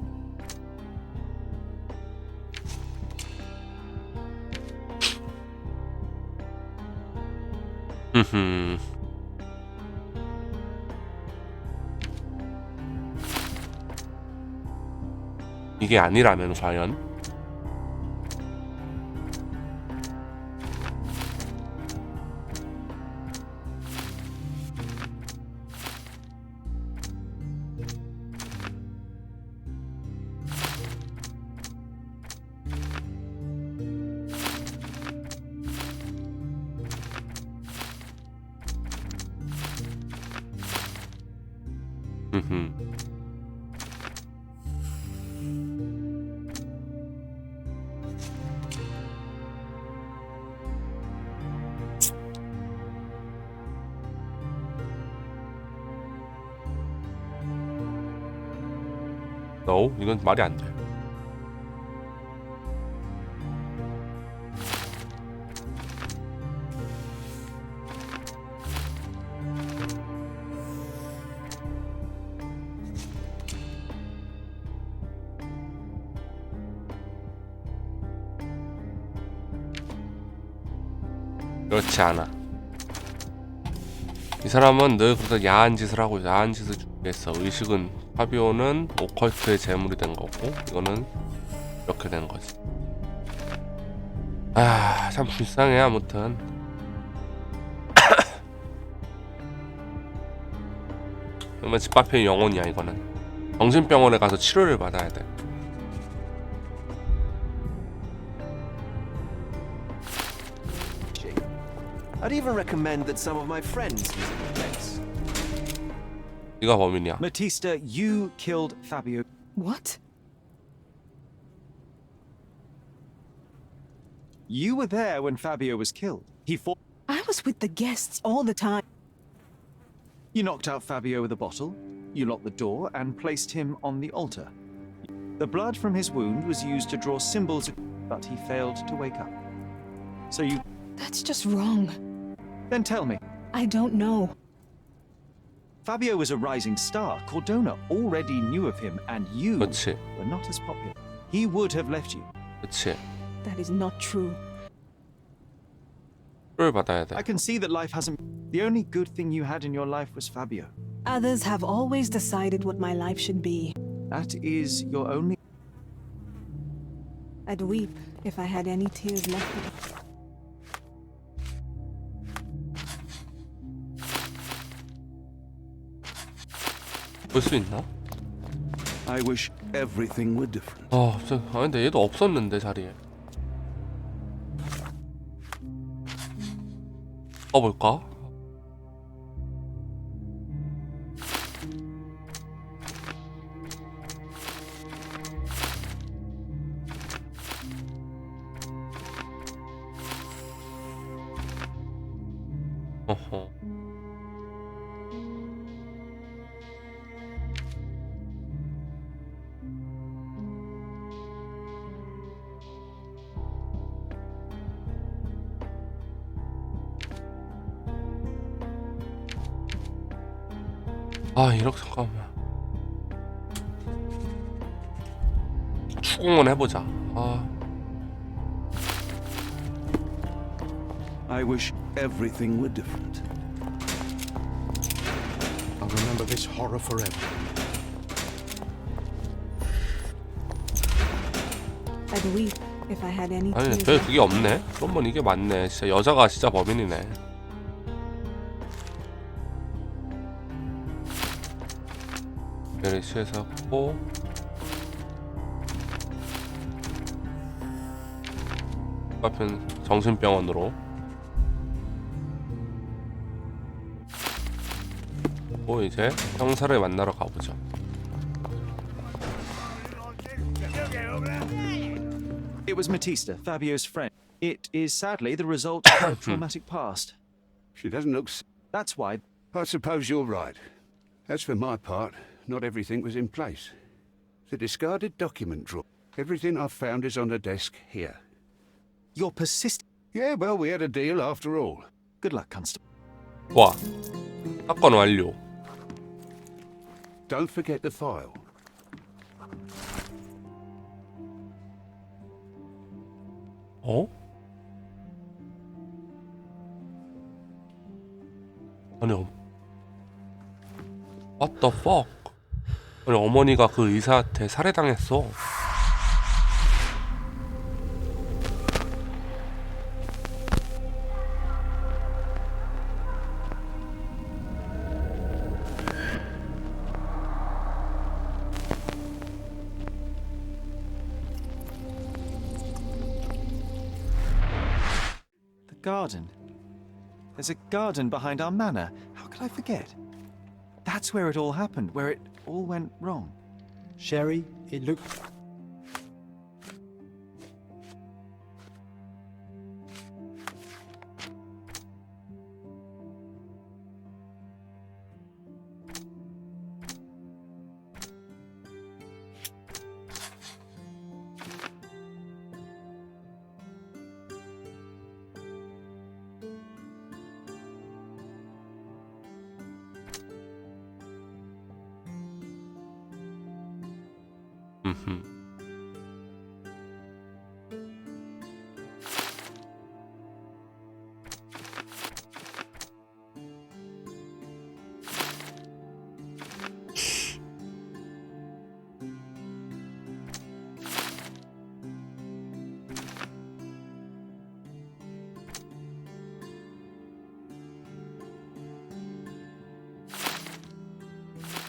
이게 아니라면 과연? No, 이건 말이 안 돼. 그렇지 않아. 이 사람은 늘 그래서 야한 짓을 하고 야한 짓을 준비했어. 의식은 파비오는 오컬트의 제물이 된 거고, 이거는 이렇게 된 거지. 아, 참 불쌍해. 아무튼 그러면 집 앞에 영혼이야. 이거는 정신병원에 가서 치료를 받아야 돼. I'd even recommend that some of my friends visit the place. 네가 범인이야. Matista, you killed Fabio. What? You were there when Fabio was killed. He fought... I was with the guests all the time. You knocked out Fabio with a bottle, you locked the door, and placed him on the altar. The blood from his wound was used to draw symbols, but he failed to wake up. So you... That's just wrong. Then tell me. I don't know. Fabio was a rising star. Cordona already knew of him, and you 그렇지. were not as popular. He would have left you. 그렇지. That is not true. 를 받아야 돼. I can see that life hasn't. The only good thing you had in your life was Fabio. Others have always decided what my life should be. That is your only. I'd weep if I had any tears left. 볼 수 있나? I wish everything were different. 근데 얘도 없었는데 자리에. 볼까? 어허. 이렇게 잠깐만. 추궁은 해보자. I wish everything were different. I'll remember this horror forever. I'd weep if I had any 아니, tears 별 left. 그게 없네. 그러면 이게 맞네. 진짜 여자가 진짜 범인이네. 별에 취해서 고 앞은 정신병원으로 이제 형사를 만나러 가보죠. It was Matista, Fabio's friend. It is sadly the result of her traumatic past. She doesn't look. That's why. I suppose you're right. As for my part, not everything was in place. The discarded document drawer. Everything I've found is on the desk here. You're persistent. Yeah, well, we had a deal after all. Good luck, Constable. 와, 사건 완료. Don't forget the file. 아니, what the fuck? 아니, 어머니가 그 의사한테 살해당했어. The garden. There's a garden behind our manor. How could I forget? That's where it all happened, where it all went wrong. Sherry, it looked.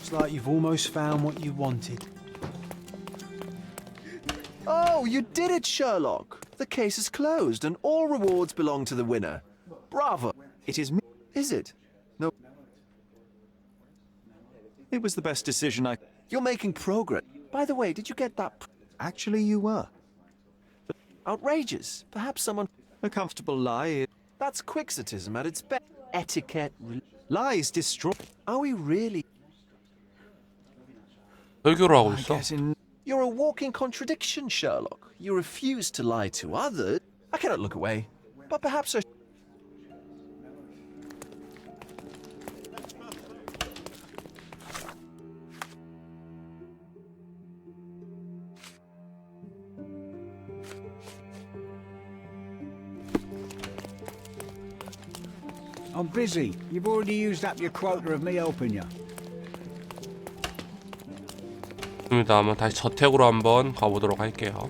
It's like you've almost found what you wanted. Oh, you did it, Sherlock! The case is closed and all rewards belong to the winner. Bravo! It is me. Is it? No, It was the best decision I. you're making progress. By the way, did you get that? Actually, you were. Outrageous. Perhaps someone. A comfortable lie. That's quixotism at its best. Etiquette. Lies destroy. Are we really? 설교를 하고 I 있어. guess in. You're a walking contradiction, Sherlock. You refuse to lie to others. I cannot look away. But perhaps I. I'm busy. You've already used up your quota of me helping you. 입니다. 한번 다시 저택으로 한번 가보도록 할게요.